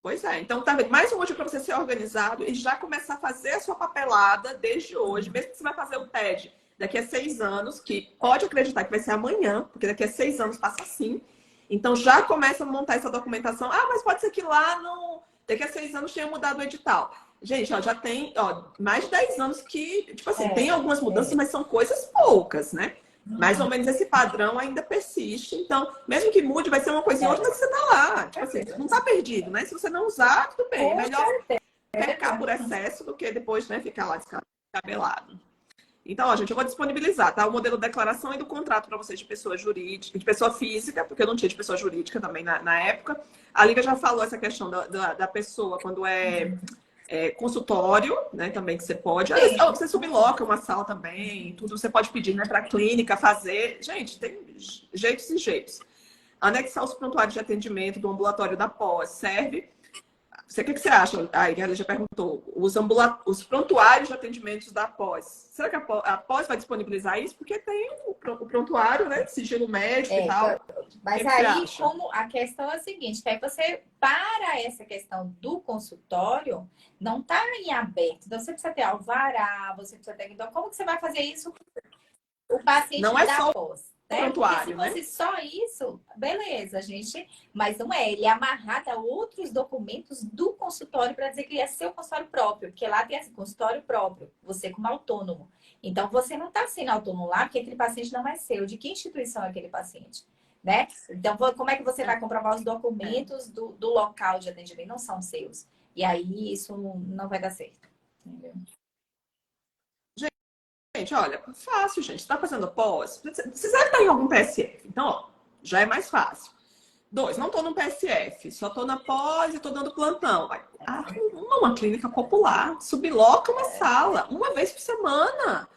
Pois é, então tá vendo? Mais um motivo para você ser organizado e já começar a fazer a sua papelada desde hoje, mesmo que você vai fazer o TED daqui a 6 anos, que pode acreditar que vai ser amanhã, porque daqui a 6 anos passa assim. Então já começa a montar essa documentação. Ah, mas pode ser que lá no. Daqui a 6 anos tenha mudado o edital. Gente, ó, já tem mais de 10 anos que, tipo assim, tem algumas mudanças, mas são coisas poucas, né? Mais ou menos esse padrão ainda persiste. Então, mesmo que mude, vai ser uma coisa e outra, mas você tá lá. Tipo assim, não tá perdido, né? Se você não usar, tudo bem. É melhor pecar por excesso do que depois, né, ficar lá descabelado. Então, ó, gente, eu vou disponibilizar, tá? O modelo de declaração e do contrato para vocês de pessoa jurídica, de pessoa física, porque eu não tinha de pessoa jurídica também na época. A Lívia já falou essa questão da pessoa quando consultório, né, também que você pode. Às vezes, você subloca uma sala também, tudo você pode pedir, né, para a clínica fazer. Gente, tem jeitos e jeitos. Anexar os prontuários de atendimento do ambulatório da pós serve. O que você acha? Aí ela já perguntou. Os prontuários de atendimentos da pós. Será que a pós vai disponibilizar isso? Porque tem o prontuário, né? Sigilo médico e tal. Mas aí, como a questão é a seguinte, que aí você, para essa questão do consultório, não está em aberto. Então, você precisa ter alvará, você precisa ter. Então, como que você vai fazer isso? O paciente não é da só pós. Né? Prontuário, porque se fosse só isso, beleza, gente. Mas não é. Ele é amarrado a outros documentos do consultório para dizer que ele é seu consultório próprio. Porque lá tem esse consultório próprio, você como autônomo. Então, você não está sendo autônomo lá, porque aquele paciente não é seu. De que instituição é aquele paciente? Né? Então, como é que você vai comprovar os documentos do local de atendimento? Não são seus. E aí, isso não vai dar certo. Entendeu? Gente, olha, fácil, gente. Você está fazendo pós, você deve estar em algum PSF. Então, ó, já é mais fácil. 2, não estou no PSF, só estou na pós e estou dando plantão. Arruma uma clínica popular, subloca uma sala, uma vez por semana.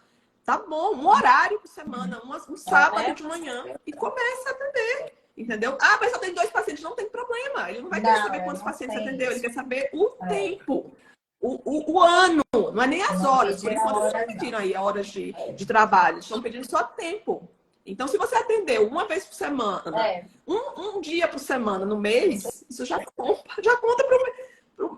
Tá bom, um horário por semana, um sábado de manhã e começa a atender. Entendeu? Ah, mas só tem 2 pacientes, não tem problema. Ele não vai querer saber quantos pacientes atendeu, ele quer saber o tempo, o ano, não é nem as horas. Por isso, vocês estão pedindo aí horas de trabalho, estão pedindo só tempo. Então, se você atendeu uma vez por semana, um dia por semana no mês, isso já conta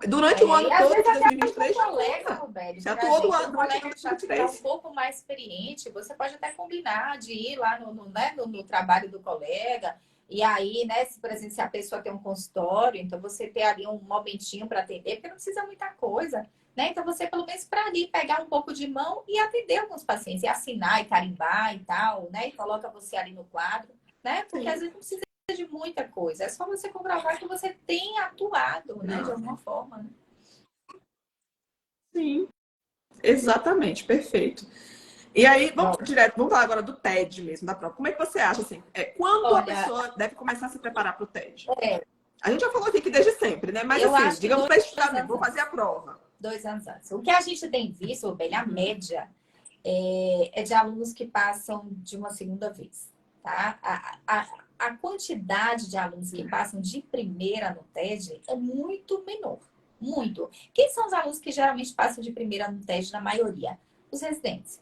durante o ano todo de 2023. Colega, Roberto, já atuou do ano, um colega que já está um pouco mais experiente, você pode até combinar de ir lá no trabalho do colega. E aí, né, por exemplo, se a pessoa tem um consultório, então você ter ali um momentinho para atender, porque não precisa muita coisa, né? Então você, pelo menos, para ali pegar um pouco de mão e atender alguns pacientes, e assinar e carimbar e tal, né? E coloca você ali no quadro, né? Porque às vezes não precisa de muita coisa, é só você comprovar que você tem atuado, né, de alguma forma, né? Sim, exatamente, perfeito. E aí, vamos falar agora do TED mesmo, da prova. Como é que você acha, assim, quando a pessoa deve começar a se preparar para o TED? A gente já falou aqui que desde sempre, né? Mas assim, digamos para estudar mesmo, vou fazer a prova. 2 anos antes. O que a gente tem visto, bem, a média é de alunos que passam de uma segunda vez, tá? A quantidade de alunos que passam de primeira no TED é muito menor. Muito. Quem são os alunos que geralmente passam de primeira no TED, na maioria? Os residentes.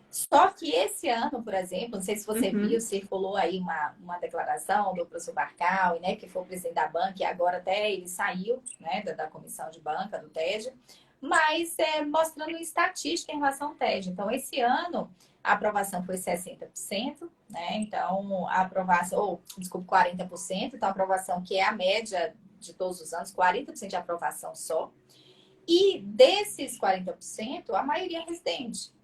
Só que esse ano, por exemplo, não sei se você viu, circulou aí uma declaração do professor Barcal, né, que foi o presidente da banca, e agora até ele saiu, né, da comissão de banca do TED, mas mostrando estatística em relação ao TED. Então, esse ano, a aprovação foi 60%, né, então, a aprovação, desculpa, 40%, então a aprovação, que é a média de todos os anos, 40% de aprovação só, e desses 40%, a maioria é residente.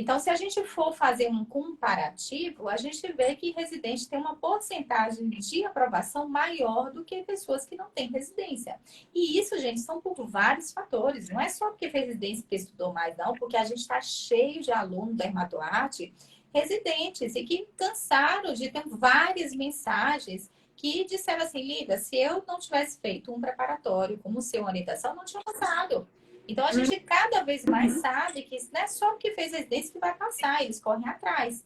Então, se a gente for fazer um comparativo, a gente vê que residente tem uma porcentagem de aprovação maior do que pessoas que não têm residência. E isso, gente, são por vários fatores. Não é só porque fez residência que estudou mais, não, porque a gente está cheio de alunos da Dermatoarte residentes e que cansaram de ter várias mensagens que disseram assim, Lida, se eu não tivesse feito um preparatório como o seu orientação, não tinha passado. Então, a gente cada vez mais sabe que não é só porque fez residência que vai passar, eles correm atrás.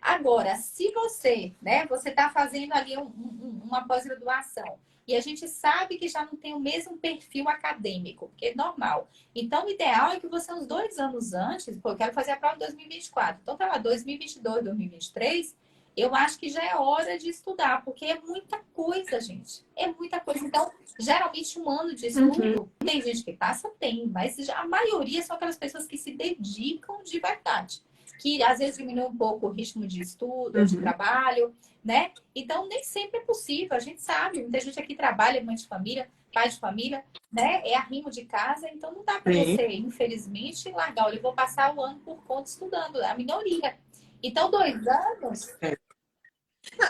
Agora, se você, né, você está fazendo ali uma pós-graduação e a gente sabe que já não tem o mesmo perfil acadêmico, porque é normal. Então, o ideal é que você, uns 2 anos antes, pô, eu quero fazer a prova em 2024. Então, tá lá, 2022, 2023, eu acho que já é hora de estudar, porque é muita coisa, gente. É muita coisa. Então, geralmente, um ano de estudo, tem gente que passa, tem, mas a maioria são aquelas pessoas que se dedicam de verdade. Que às vezes diminui um pouco o ritmo de estudo, de trabalho, né? Então, nem sempre é possível, a gente sabe. Muita gente aqui trabalha, mãe de família, pai de família, né? É arrimo de casa, então não dá para você, infelizmente, largar. Olha, eu vou passar o ano por conta estudando, é a minoria. Então, 2 anos.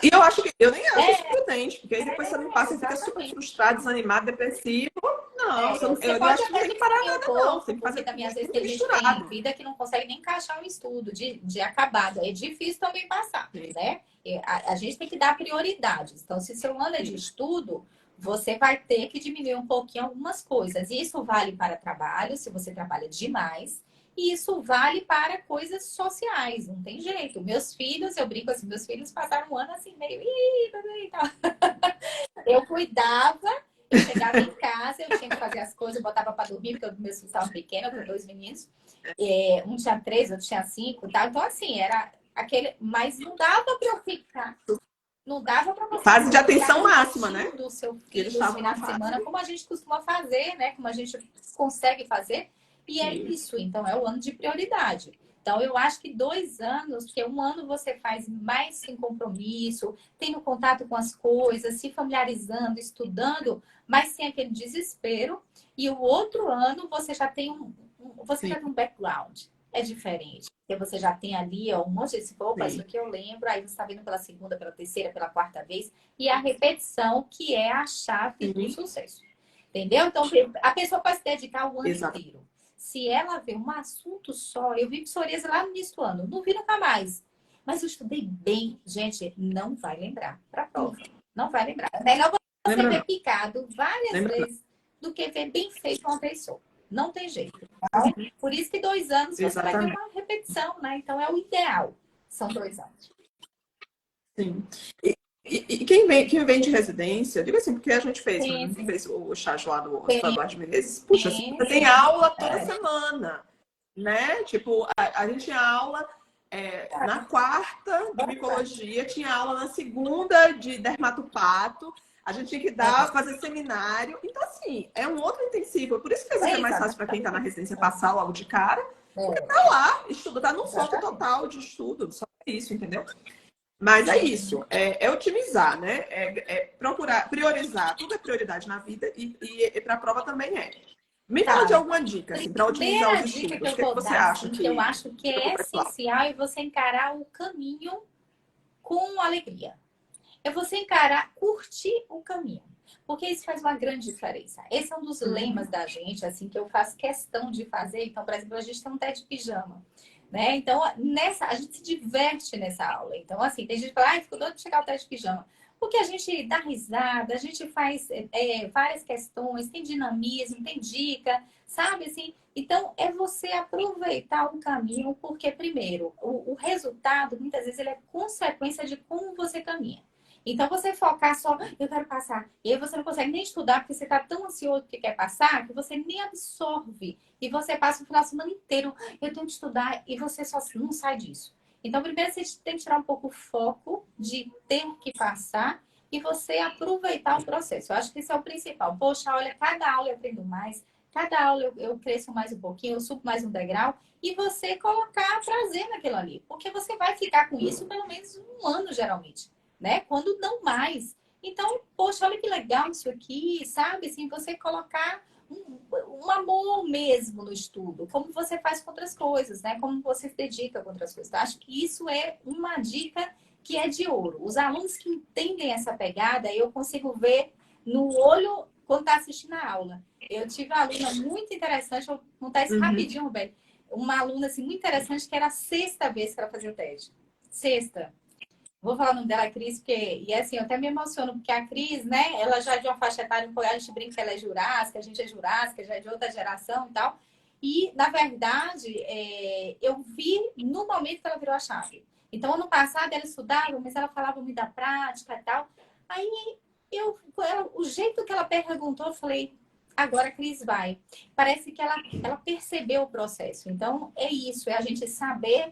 E eu acho que eu nem acho isso prudente, porque aí depois você não passa e fica super frustrado, desanimado, depressivo. Não, eu não acho que não tem que parar nada, não. Você tem que fazer também, às vezes, tem gente que tem vida que não consegue nem encaixar um estudo de acabado. É difícil também passar, né? A gente tem que dar prioridades. Então, se seu ano é de estudo, você vai ter que diminuir um pouquinho algumas coisas. E isso vale para trabalho, se você trabalha demais. E isso vale para coisas sociais, não tem jeito. Meus filhos, eu brinco assim, meus filhos passaram um ano assim, meio... Eu cuidava, eu chegava em casa, eu tinha que fazer as coisas, eu botava para dormir, porque meus filhos estavam pequenos, eu tenho 2 meninos. Um tinha 3, outro tinha 5, tal. Então, assim, era aquele... Mas não dava para eu ficar... Não dava para você... Fase de atenção máxima, né? Do seu filho no final de semana, como a gente costuma fazer, né? Como a gente consegue fazer. E é isso, então é o ano de prioridade. Então, eu acho que 2 anos, porque um ano você faz mais sem compromisso, tendo contato com as coisas, se familiarizando, estudando, mas sem aquele desespero. E o outro ano você já tem um background. É diferente. Porque você já tem ali um monte de... Opa, isso aqui eu lembro. Aí você está vendo pela segunda, pela terceira, pela quarta vez. E a repetição, que é a chave do sucesso. Entendeu? Então, a pessoa pode se dedicar o ano inteiro. Se ela vê um assunto só, eu vi psoríase lá no início do ano, não vi nunca mais. Mas eu estudei bem, gente, não vai lembrar para a prova. Não vai lembrar. É melhor você Lembra ver não. picado várias Lembra não. vezes do que ver bem feito uma vez só. Não tem jeito. Então, por isso que 2 anos você vai ver Exatamente. uma repetição, né? Então é o ideal. São 2 anos. Sim. E quem vem de residência, digo assim, porque a gente fez, quando a Sim, gente sim. fez o estágio lá do Sim, Hospital Eduardo Menezes, puxa, assim, você tem sim. aula toda É. semana, né? Tipo, a gente tinha aula na quarta de micologia, tinha aula na segunda de dermatopato, a gente tinha que fazer seminário. Então, assim, é um outro intensivo. Por isso que às vezes É, é mais fácil para quem está na exatamente. residência passar logo de cara, porque tá É, lá, estuda, tá num foco exatamente. total de estudo, só isso, entendeu? Mas é isso, é otimizar, né? É procurar, priorizar. Tudo é prioridade na vida e para a prova também é. Me fala de Tá. alguma dica, assim, para otimizar os Primeira dica que estudos. O eu que, é que vou você dar, acha assim, que eu que acho que fica para o é pessoal? essencial, é você encarar o caminho com alegria. É você encarar, curtir o caminho. Porque isso faz uma grande diferença. Esse é um dos lemas Uhum. da gente, assim, que eu faço questão de fazer. Então, por exemplo, a gente tem um TED pijama, né? Então, a gente se diverte nessa aula. Então, assim, tem gente que fala, ai, ficou doido de chegar ao TED pijama. Porque a gente dá risada, a gente faz várias questões, tem dinamismo, tem dica, sabe, assim? Então, é você aproveitar o caminho, porque, primeiro, o resultado, muitas vezes, ele é consequência de como você caminha. Então, você focar só, eu quero passar. E aí você não consegue nem estudar, porque você está tão ansioso que quer passar, que você nem absorve. E você passa o final de semana inteiro, eu tenho que estudar, e você só não sai disso. Então, primeiro você tem que tirar um pouco o foco de ter que passar e você aproveitar o processo. Eu acho que isso é o principal. Poxa, olha, cada aula eu aprendo mais, cada aula eu cresço mais um pouquinho, eu subo mais um degrau, e você colocar prazer naquilo ali. Porque você vai ficar com isso pelo menos um ano, geralmente, né? Quando não mais. Então, poxa, olha que legal isso aqui, sabe? Assim, você colocar um amor mesmo no estudo, como você faz com outras coisas, né? Como você se dedica com outras coisas. Então, acho que isso é uma dica que é de ouro. Os alunos que entendem essa pegada, eu consigo ver no olho quando está assistindo a aula. Eu tive uma aluna muito interessante, vou contar isso Uhum. rapidinho, Roberto. Uma aluna assim, muito interessante, que era a sexta vez que ela fazia o TED. Sexta. Vou falar o nome dela, Cris, porque... E assim, eu até me emociono, porque a Cris, né? Ela já é de uma faixa etária um pouco... A gente brinca que ela é jurássica, a gente é jurássica, já é de outra geração e tal. E, na verdade, eu vi no momento que ela virou a chave. Então, ano passado, ela estudava, mas ela falava muito da prática e tal. Aí, o jeito que ela perguntou, eu falei... Agora a Cris vai. Parece que ela percebeu o processo. Então, é isso. É a gente saber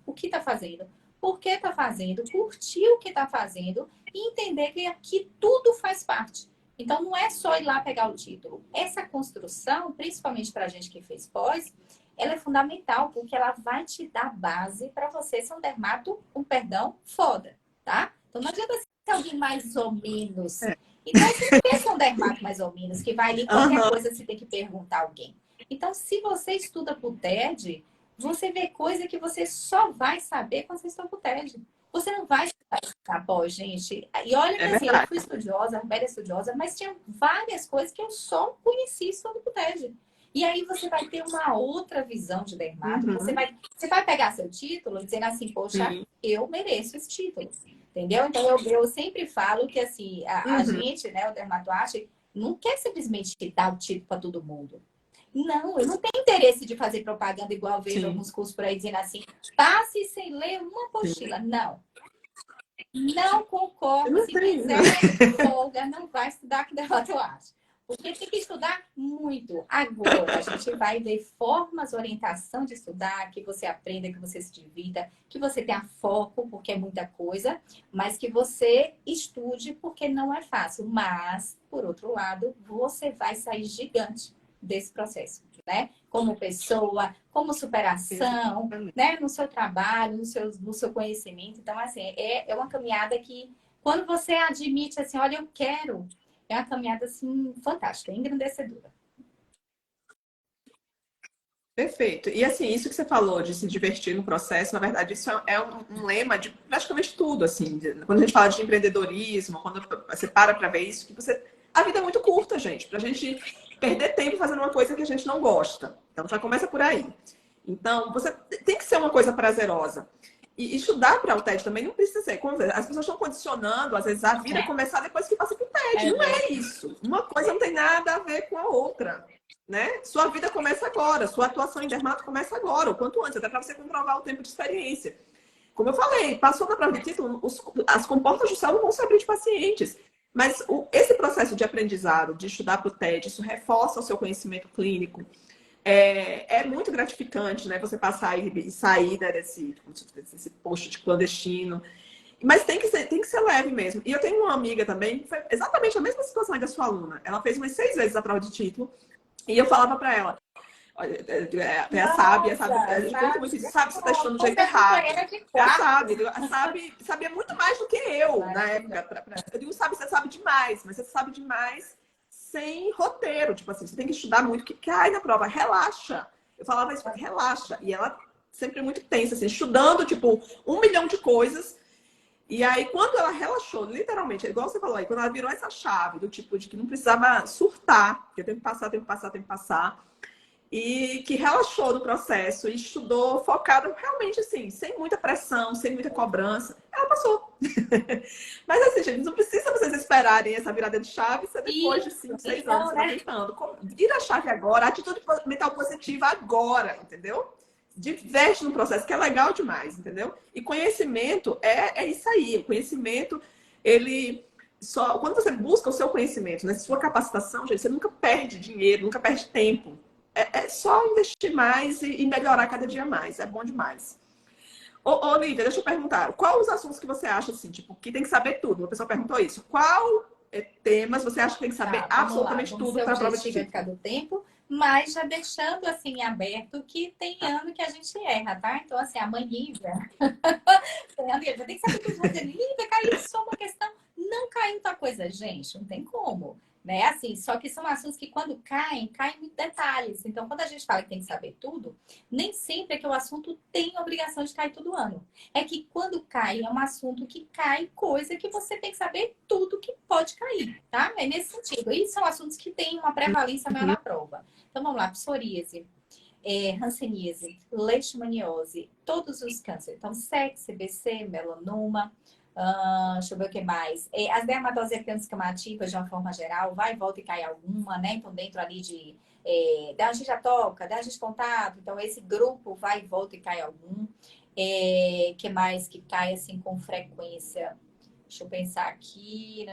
o que está fazendo, por que está fazendo, curtir o que está fazendo e entender que aqui tudo faz parte. Então, não é só ir lá pegar o título. Essa construção, principalmente para a gente que fez pós, ela é fundamental, porque ela vai te dar base para você ser um dermato, um perdão, foda, tá? Então, não adianta ser alguém mais ou menos. É. Então, você não quer ser um dermato mais ou menos, que vai ali qualquer Aham. coisa você tem que perguntar a alguém. Então, se você estuda pro TED, você vê coisa que você só vai saber quando você estuda pro TED. Você não vai estudar pós, gente. E olha que É assim, eu verdade. fui estudiosa, a Roberta é estudiosa, mas tinha várias coisas que eu só conheci estudando pro TED. E aí você vai ter uma outra visão de dermato. Uhum. Você vai pegar seu título dizendo assim, poxa, Sim. eu mereço esse título. Entendeu? Então eu sempre falo que assim, a Uhum. gente, né, o dermatoarte, não quer simplesmente dar o título para todo mundo. Não, eu não tenho interesse de fazer propaganda igual eu vejo Sim. alguns cursos por aí dizendo assim, passe sem ler uma Sim. apostila. Não, não Eu concordo. não Se tenho. quiser, folga, não vai estudar que derrota eu acho. Porque tem que estudar muito. Agora, a gente vai ver formas, orientação de estudar, que você aprenda, que você se divirta, que você tenha foco, porque é muita coisa, mas que você estude, porque não é fácil. Mas, por outro lado, você vai sair gigante desse processo, né? Como pessoa, como superação, Exatamente. né? No seu trabalho, no seu conhecimento. Então, assim, é uma caminhada que, quando você admite assim, olha, eu quero, é uma caminhada assim fantástica, engrandecedora. Perfeito. E assim, isso que você falou de se divertir no processo, na verdade, isso é um lema de praticamente tudo, assim. Quando a gente fala de empreendedorismo, quando você para ver isso, que a vida é muito curta, gente, pra gente perder tempo fazendo uma coisa que a gente não gosta. Então já começa por aí. Então, você tem que ser uma coisa prazerosa. E estudar para o TED também não precisa ser. Como as pessoas estão condicionando, às vezes, a vida começar depois que passa para o TED. Não é isso. Uma coisa não tem nada a ver com a outra. Né? Sua vida começa agora, sua atuação em dermato começa agora, o quanto antes, até para você comprovar o tempo de experiência. Como eu falei, passou na prova de título, as comportas do céu não vão se abrir de pacientes. Mas esse processo de aprendizado, de estudar para o TED, isso reforça o seu conhecimento clínico. É muito gratificante, né? Você passar e sair, né, desse posto de clandestino. Mas tem que ser leve mesmo. E eu tenho uma amiga também, que foi exatamente a mesma situação da sua aluna. Ela fez umas 6 vezes a prova de título. E eu falava para ela, olha, sabe, a gente conta muito isso, sabe, você está estudando do jeito errado. Sabia muito mais do que eu na época. Eu digo, sabe, você sabe demais, mas você sabe demais sem roteiro. Tipo assim, você tem que estudar muito, que cai na prova, relaxa. Eu falava isso, relaxa. E ela sempre muito tensa, assim, estudando, tipo, 1 milhão de coisas. E aí, quando ela relaxou, literalmente, igual você falou aí, quando ela virou essa chave do tipo de que não precisava surtar, porque tem que passar, tem que passar, tem que passar, e que relaxou no processo e estudou focada realmente assim, sem muita pressão, sem muita cobrança, ela passou. Mas assim, gente, não precisa vocês esperarem essa virada de chave, isso é depois de 5, 6 anos você tá tentando. Vira a chave agora, atitude mental positiva agora, entendeu? Diverte no processo, que é legal demais, entendeu? E conhecimento é isso aí. O conhecimento, ele só. Quando você busca o seu conhecimento, né? Sua capacitação, gente, você nunca perde dinheiro, nunca perde tempo. É só investir mais e melhorar cada dia mais. É bom demais. Ô, Lívia, deixa eu perguntar. Qual os assuntos que você acha, assim, tipo, que tem que saber tudo? Uma pessoa perguntou isso. Qual temas você acha que tem que saber absolutamente tudo para a prova de título? Do tempo, mas já deixando assim aberto que tem ano que a gente erra, tá? Então, assim, a Manívia já tem que saber tudo. Lívia, caiu só uma questão. Não caiu tal coisa, gente, não tem como. Né? Assim, só que são assuntos que quando caem em detalhes. Então, quando a gente fala que tem que saber tudo, nem sempre é que o assunto tem obrigação de cair todo ano. É que quando cai, é um assunto que cai coisa que você tem que saber tudo que pode cair, tá? É nesse sentido. E são assuntos que têm uma prevalência maior na prova. Então, vamos lá, psoríase, hanseníase, leishmaniose, todos os cânceres. Então, SEC, CBC, melanoma, deixa eu ver o que mais. As dermatoses ectâmicas de uma forma geral, vai e volta e cai alguma, né? Então, dentro ali de dermatite atópica, dermatite de contato, então esse grupo vai e volta e cai algum. Que mais que cai assim com frequência? Deixa eu pensar aqui.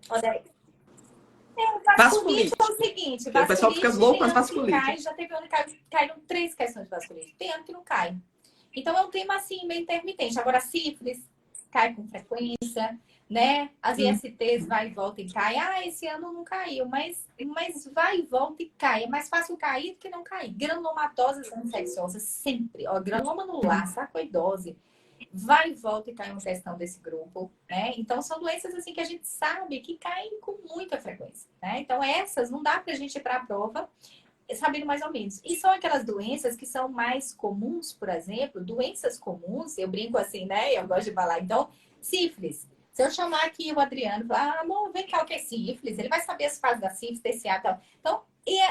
Olha, vasculite é o seguinte, o pessoal fica louco com as vasculites. Já teve ano que caíram 3 questões de vasculite. Tem ano que não cai. Então, é um tema, assim, meio intermitente. Agora, sífilis cai com frequência, né? As ISTs vai e volta e cai. Esse ano não caiu, mas vai e volta e cai. É mais fácil cair do que não cair. Granulomatose infecciosa, sempre. Ó, granuloma anular, sarcoidose, vai e volta e cai uma questão desse grupo, né? Então, são doenças, assim, que a gente sabe que caem com muita frequência, né? Então, essas não dá pra gente ir pra prova sabendo mais ou menos. E são aquelas doenças que são mais comuns, por exemplo, doenças comuns, eu brinco assim, né? Eu gosto de falar. Então, sífilis. Se eu chamar aqui o Adriano e falar, amor, vem cá, o que é sífilis? Ele vai saber as fases da sífilis, TCA e tal. Então,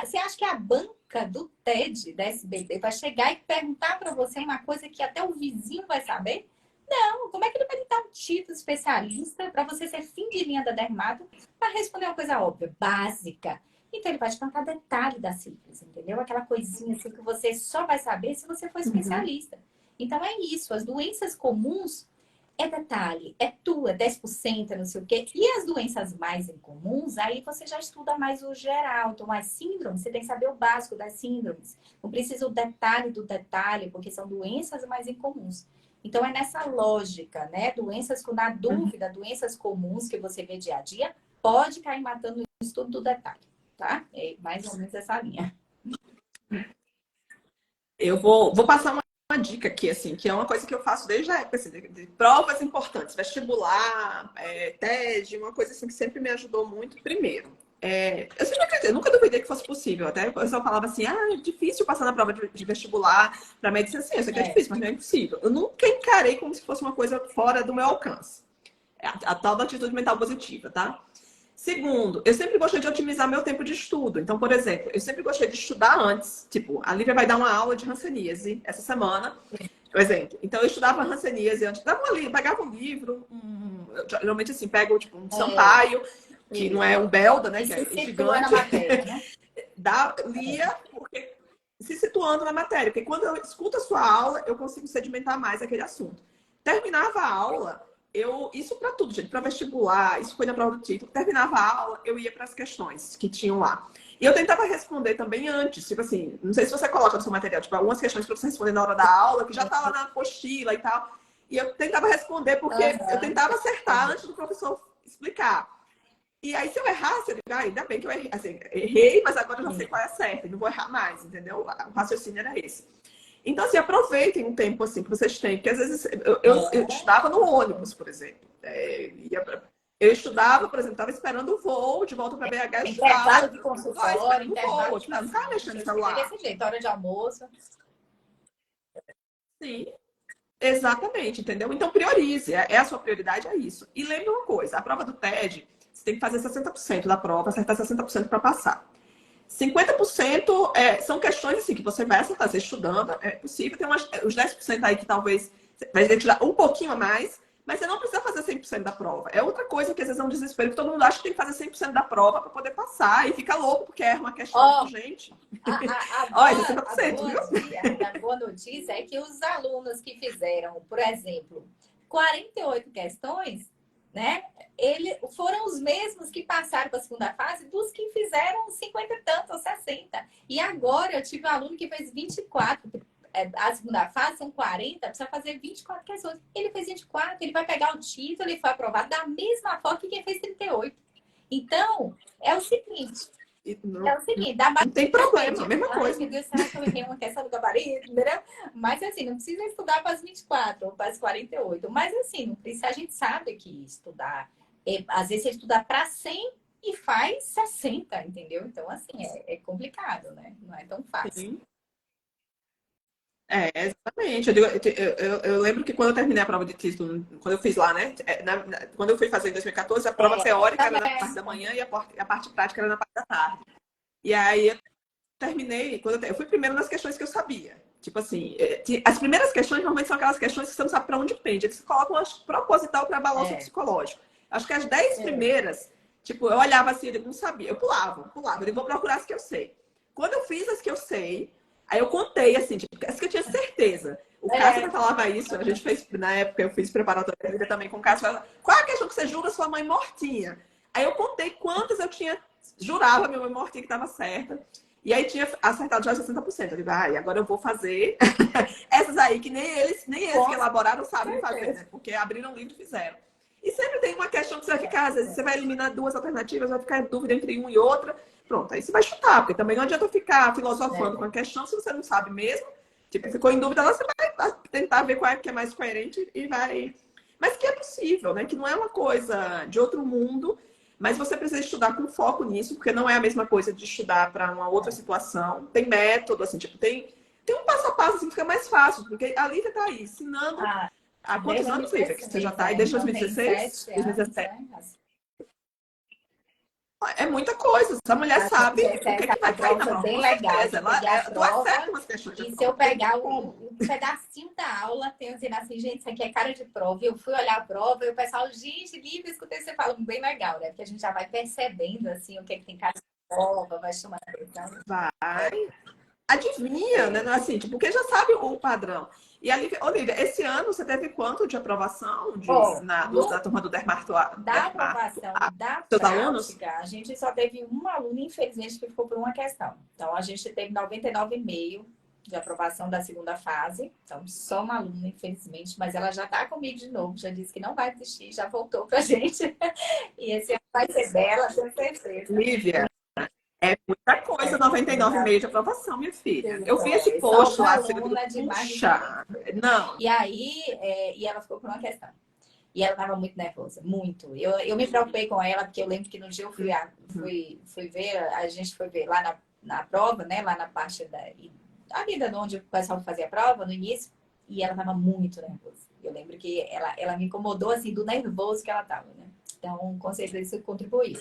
você acha que a banca do TED, da SBT, vai chegar e perguntar para você uma coisa que até o vizinho vai saber? Não, como é que ele vai lhe dar um título especialista para você ser fim de linha da dermato para responder uma coisa óbvia, básica? Então, ele vai te contar detalhe da sífilis, entendeu? Aquela coisinha assim que você só vai saber se você for especialista. Então, é isso. As doenças comuns é detalhe, é 10%, não sei o quê. E as doenças mais incomuns, aí você já estuda mais o geral. Então, as síndromes, você tem que saber o básico das síndromes. Não precisa o detalhe do detalhe, porque são doenças mais incomuns. Então, é nessa lógica, né? Doenças com, na dúvida, doenças comuns que você vê dia a dia, pode cair matando no estudo do detalhe. Tá? É mais ou menos essa linha. Eu vou passar uma dica aqui, assim, que é uma coisa que eu faço desde a época, assim, de provas importantes, vestibular, TED, uma coisa assim que sempre me ajudou muito. Primeiro, eu sempre acreditei, nunca duvidei que fosse possível. Até o pessoal falava assim, é difícil passar na prova de vestibular para medicina. Sim, eu sei que é difícil, mas não é impossível. Eu nunca encarei como se fosse uma coisa fora do meu alcance. A tal da atitude mental positiva, tá? Segundo, eu sempre gostei de otimizar meu tempo de estudo. Então, por exemplo, eu sempre gostei de estudar antes. Tipo, a Lívia vai dar uma aula de hanseníase essa semana, por exemplo. Então, eu estudava hanseníase antes. Pegava um livro, geralmente assim, pego tipo, um Sampaio, que não é o Belda, né? E Que se é situa na gigante. matéria, né? Lia, porque se situando na matéria. Porque quando eu escuto a sua aula, eu consigo sedimentar mais aquele assunto. Terminava a aula, isso para tudo, gente, para vestibular, isso foi na prova do título. Terminava a aula, eu ia para as questões que tinham lá. E eu tentava responder também antes, tipo assim, não sei se você coloca no seu material, tipo, algumas questões para você responder na hora da aula, que já tá lá na apostila e tal. E eu tentava responder porque eu tentava acertar antes do professor explicar. E aí, se eu errasse, eu digo, ainda bem que eu errei, assim, errei, mas agora eu já sei qual é a certa, e não vou errar mais, entendeu? O raciocínio era esse. Então, assim, aproveitem um tempo assim que vocês têm, porque às vezes eu estudava no ônibus, por exemplo. Eu estudava, por exemplo, estava esperando o voo de volta para BH, eu Intervalo estudava de lá consultório, esperando o intervalo voo. de Tipo, eu não estava mexendo no paciente. É celular. desse jeito, hora de almoço. Sim, exatamente, entendeu? Então priorize, é a sua prioridade, é isso. E lembre uma coisa, a prova do TED, você tem que fazer 60% da prova, acertar 60% para passar. 50% são questões assim, que você vai acertar, você estudando, é possível. Tem os 10% aí que talvez vai ter que tirar um pouquinho a mais, mas você não precisa fazer 100% da prova. É outra coisa que às vezes é um desespero, que todo mundo acha que tem que fazer 100% da prova para poder passar e fica louco porque erra uma questão. Ó, Gente, a olha, é boa, 60%, viu? a boa notícia é que os alunos que fizeram, por exemplo, 48 questões, né? Foram os mesmos que passaram para a segunda fase dos que fizeram 50 e tanto, ou 60. E agora eu tive um aluno que fez 24. A segunda fase são 40, precisa fazer 24 questões. Ele fez 24, ele vai pegar o título, ele foi aprovado da mesma forma que quem fez 38. Então, é o seguinte. É Não, o seguinte, dá mais não tem aquela problema, de, a mesma ai coisa. meu Deus, será que eu errei uma questão do gabarito, entendeu? Mas assim, não precisa estudar para as 24 ou para as 48. Mas assim, não precisa, a gente sabe que estudar, às vezes você estuda para 100 e faz 60, entendeu? Então assim, é complicado, né? Não é tão fácil. Sim. Exatamente. Eu lembro que quando eu terminei a prova de título, quando eu fiz lá, né? Quando eu fui fazer em 2014, a prova teórica era na parte da manhã e a parte prática era na parte da tarde. E aí eu terminei, eu fui primeiro nas questões que eu sabia. Tipo assim, as primeiras questões normalmente são aquelas questões que você não sabe para onde pende. Eles colocam as proposital para abalar o seu É, psicológico. Acho que as 10 primeiras, tipo, eu olhava assim, eu não sabia, eu pulava. Eu vou procurar as que eu sei. Quando eu fiz as que eu sei, aí eu contei, assim, tipo, as que eu tinha certeza. O Cássio é, vai falava isso, a gente fez, na época eu fiz preparatória também com o Cássio. Qual é a questão que você jura sua mãe mortinha? Aí eu contei quantas eu tinha, jurava minha mãe mortinha que estava certa. E aí tinha acertado já 60%. Eu digo, agora eu vou fazer essas aí que nem eles que com elaboraram sabem fazer, certeza. né? Porque abriram o livro e fizeram. E sempre tem uma questão que você vai ficar, às vezes você vai eliminar duas alternativas, vai ficar em dúvida entre uma e outra. Pronto, aí você vai chutar, porque também não adianta ficar filosofando com a questão se você não sabe mesmo. Tipo, ficou em dúvida, lá você vai tentar ver qual é que é mais coerente e vai. Mas que é possível, né? Que não é uma coisa de outro mundo, mas você precisa estudar com foco nisso, porque não é a mesma coisa de estudar para uma outra situação. Tem método, assim, tipo, tem um passo a passo assim, que fica mais fácil, porque a Lívia está aí ensinando Ah, há quantos desde anos, Lívia, que você já 2016, está aí? Desde então tem 2016? 7 anos, 2017? né? É muita coisa. Essa mulher A sabe o que, 2017 que a vai cair prova na foi prova, bem com legal. certeza. Eu peguei a Tu acerta prova umas questões de e se prova, eu não tem pegar como. um pedacinho da aula, tem dizendo assim, gente, isso aqui é cara de prova. Eu fui olhar a prova e o pessoal, gente, livre, escutei você falando, bem legal, né? Porque a gente já vai percebendo, assim, o que, é que tem cara de prova, vai chamar atenção. Vai. Adivinha, né? Assim, tipo, porque já sabe o padrão. E ali, Olivia, esse ano você teve quanto de aprovação Bom, da turma do da aprovação da seus alunos? prática, a gente só teve um aluno, infelizmente, que ficou por uma questão. Então, a gente teve 99,5 de aprovação da segunda fase. Então, só uma aluna, infelizmente, mas ela já está comigo de novo, já disse que não vai desistir, já voltou para a gente. E esse ano vai ser dela, tenho certeza. Lívia, é muita coisa, 99,5 de aprovação, minha filha. Eu vi esse Só post uma lá, assim, eu digo, aluna de mais de 50. puxa, não. E aí, e ela ficou por uma questão. E ela estava muito nervosa, muito. Eu me preocupei com ela, porque eu lembro que no dia eu fui ver, a gente foi ver lá na prova, né? Lá na parte ali de onde o pessoal fazia a prova, no início, e ela estava muito nervosa. Eu lembro que ela me incomodou, assim, do nervoso que ela estava, né? Então, com certeza isso contribuiu.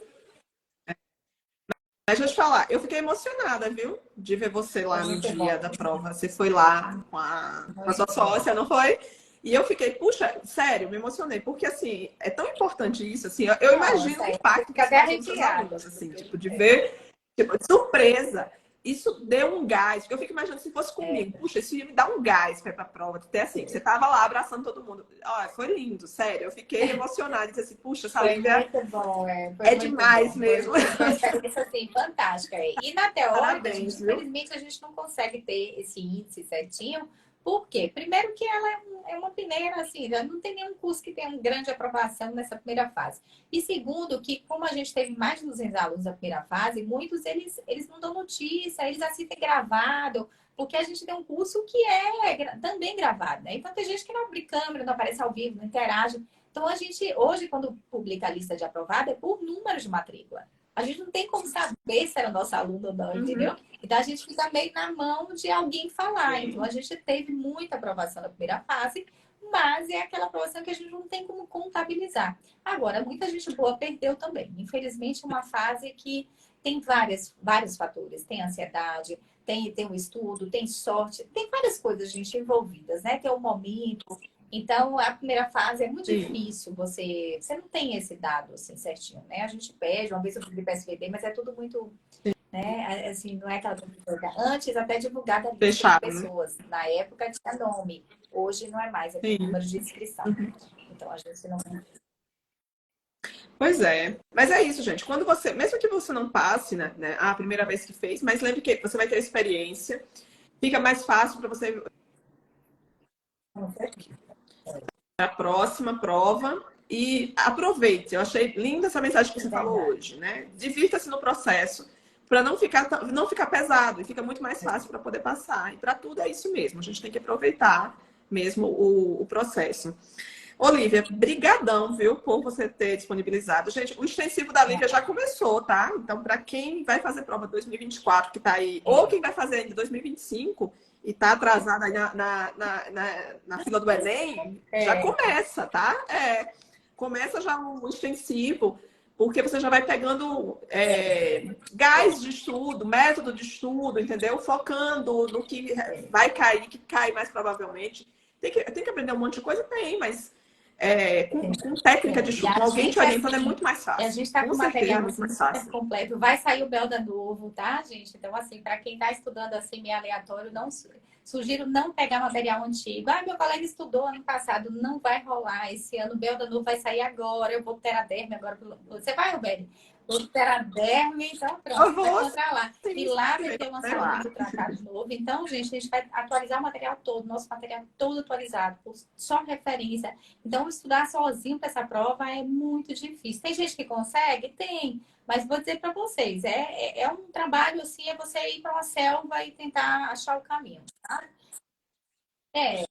Mas deixa eu te falar, eu fiquei emocionada, viu? De ver você Foi lá no muito dia bom. da prova. Você foi lá com a sua Muito bom. sócia, não foi? E eu fiquei, puxa, sério, me emocionei, porque assim, é tão importante isso, assim, eu imagino Nossa, o é, impacto que fica isso até causou nos seus arrepiada. alunos, assim, Porque, tipo, de ver, tipo, de surpresa. Isso deu um gás, porque eu fico imaginando se fosse é, comigo, puxa, isso ia me dar um gás para ir pra prova, até assim, você tava lá abraçando todo mundo. Olha, foi lindo, sério, eu fiquei emocionada, disse assim, puxa, essa foi Lívia muito bom, foi é muito demais bom. mesmo. Foi uma experiência assim, fantástica. E na teórica, Parabéns, gente, viu? infelizmente, a gente não consegue ter esse índice certinho. Por quê? Primeiro que ela é uma primeira, assim, já não tem nenhum curso que tenha uma grande aprovação nessa primeira fase. E segundo, que como a gente teve mais de 200 alunos na primeira fase, muitos eles não dão notícia, eles assistem gravado, porque a gente tem um curso que é também gravado, né? Então tem gente que não abre câmera, não aparece ao vivo, não interage. Então, a gente, hoje, quando publica a lista de aprovado, é por número de matrícula. A gente não tem como saber se era nosso aluno ou não, Uhum. entendeu? Então, a gente fica meio na mão de alguém falar. Então, a gente teve muita aprovação na primeira fase, mas é aquela aprovação que a gente não tem como contabilizar. Agora, muita gente boa perdeu também. Infelizmente, é uma fase que tem vários fatores. Tem ansiedade, tem o estudo, tem sorte, tem várias coisas, gente, envolvidas, né? Tem o momento, então, a primeira fase é muito Sim. difícil, você não tem esse dado assim certinho, né? A gente pede, uma vez eu pedi para SBD, mas é tudo muito, né? Assim, não é aquela coisa. Antes, até divulgada a lista de Fechado, né? pessoas. Na época tinha nome, hoje não é mais, é por Sim. número de inscrição. Então, a gente não. Pois é. Mas é isso, gente. Quando você, mesmo que você não passe, né, a primeira vez que fez, mas lembre que você vai ter experiência, fica mais fácil para você para a próxima prova e aproveite. Eu achei linda essa mensagem que É você falou verdade. hoje, né? Divirta-se no processo para não ficar pesado e fica muito mais fácil para poder passar. E para tudo é isso mesmo. A gente tem que aproveitar mesmo o processo. Olivia, brigadão, viu, por você ter disponibilizado. Gente, o extensivo da Lívia já começou, tá? Então, para quem vai fazer prova 2024, que tá aí, ou quem vai fazer ainda 2025 e tá atrasado aí na fila do Enem, já É, começa, tá? Começa já o extensivo, porque você já vai pegando gás de estudo, método de estudo, entendeu? Focando no que vai cair, que cai mais provavelmente. Tem que aprender um monte de coisa? Tem, mas com técnica de E estudo, com a alguém te gente, orientando, é assim, muito mais a fácil. gente está Com com certeza, é material muito assim, mais super fácil. completo. Vai sair o Belda novo, tá, gente? Então, assim, para quem está estudando assim, meio aleatório, não sugiro não pegar material antigo. Ah, meu colega estudou ano passado, não vai rolar. Esse ano o Belda novo vai sair agora. Eu vou ter a derme agora. Você vai, Roberto? Vou ter a derme, então pronto, Eu você vai vou, encontrar lá. E sim, lá vai sim, ter o sei lá. lançamento do tratado novo. Então, gente, a gente vai atualizar o material todo, nosso material todo atualizado, só referência. Então, estudar sozinho para essa prova é muito difícil. Tem gente que consegue? Tem. Mas vou dizer para vocês, é um trabalho assim, é você ir para uma selva e tentar achar o caminho. Tá? É,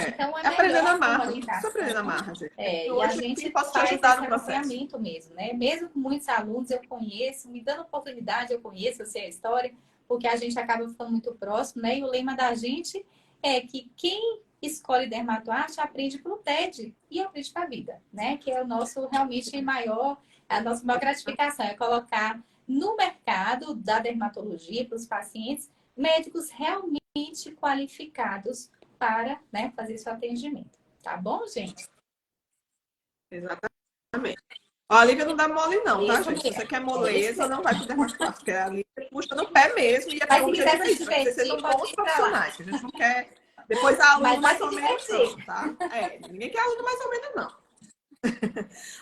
então é Aprender na melhor ter uma marra, tudo precisa aprender orientação. na marra, gente. E E a hoje aqui gente posso te faz ajudar esse no processo. acompanhamento mesmo, né? Mesmo com muitos alunos eu conheço, me dando oportunidade, eu conheço, eu sei a história, porque a gente acaba ficando muito próximo, né? E o lema da gente é que quem escolhe dermatoarte aprende para o TED e aprende para a vida, né? Que é o nosso realmente maior, a nossa maior gratificação, é colocar no mercado da dermatologia para os pacientes médicos realmente qualificados para, né, fazer seu atendimento. Tá bom, gente? Exatamente. Ó, a Lívia não dá mole, não, tá, Isso gente? Se mesmo. você quer É isso moleza, mesmo. não vai pro dermatologista, porque a Lívia puxa no pé mesmo, e Mas o se quiser objetivo é se isso, para que vocês divertir, sejam pode bons ir para lá. profissionais, que a gente não quer depois aluno Mas vai mais se ou menos, divertir. não, tá? Ninguém quer aluno mais ou menos, não.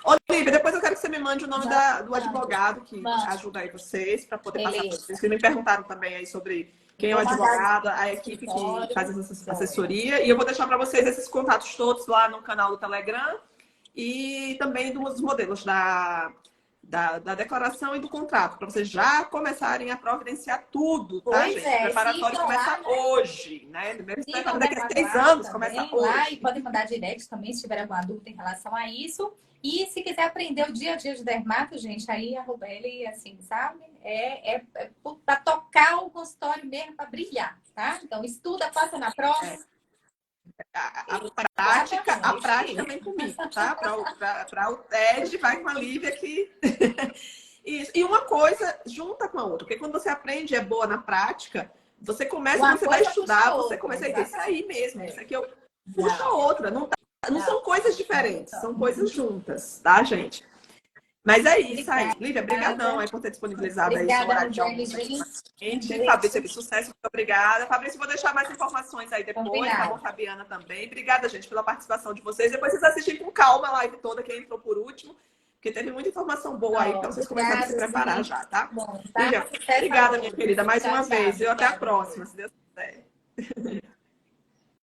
Ô, Lívia, depois eu quero que você me mande o nome do Mando, advogado que mando. ajuda aí vocês, para poder passar para Beleza. vocês. Que me perguntaram também aí sobre quem é o Vou mandar advogado, a no equipe que faz escritório. essa Joia. assessoria. E eu vou deixar para vocês esses contatos todos lá no canal do Telegram e também dos modelos da declaração e do contrato, para vocês já começarem a providenciar tudo, tá, Pois gente? O é, preparatório sigam lá, começa né? hoje, né? Primeiro Sigam o daqui a 6 Dermatoarte anos, começa também lá e hoje. podem mandar direct também se tiver alguma dúvida em relação a isso. E se quiser aprender o dia a dia de dermato, gente, aí a Rubeli, assim, sabe? É para tocar o consultório mesmo, para brilhar, tá? Então, estuda, passa na prova. A Exatamente. prática vem comigo, tá? Para o TED, vai com a Lívia aqui. Isso. E uma coisa junta com a outra, porque quando você aprende e é boa na prática, você começa, Uma você vai coisa estudar, puxa a você outra, começa a dizer, isso aí mesmo, É. isso aqui eu puxa a outra. Não são Não. coisas diferentes, são coisas juntas, tá, gente? Mas é isso aí. Obrigada. Lívia, brigadão aí por ter disponibilizado aí seu Obrigada, horário de almoço aqui Roseli. com a Um gente. beijo. Fabrício, sucesso, muito obrigada. Fabrício, vou deixar mais informações aí depois, tá bom? Combinado. Fabiana também. Obrigada, gente, pela participação de vocês. Depois vocês assistem com calma a live toda, quem entrou por último, porque teve muita informação boa aí para vocês começarem a se Obrigada, preparar Zi. já, tá? Bom, tá? Lívia, Sucesso a obrigada, minha todos. querida, mais Tchau, uma tchau. vez. E até a Obrigada. próxima, se Deus quiser.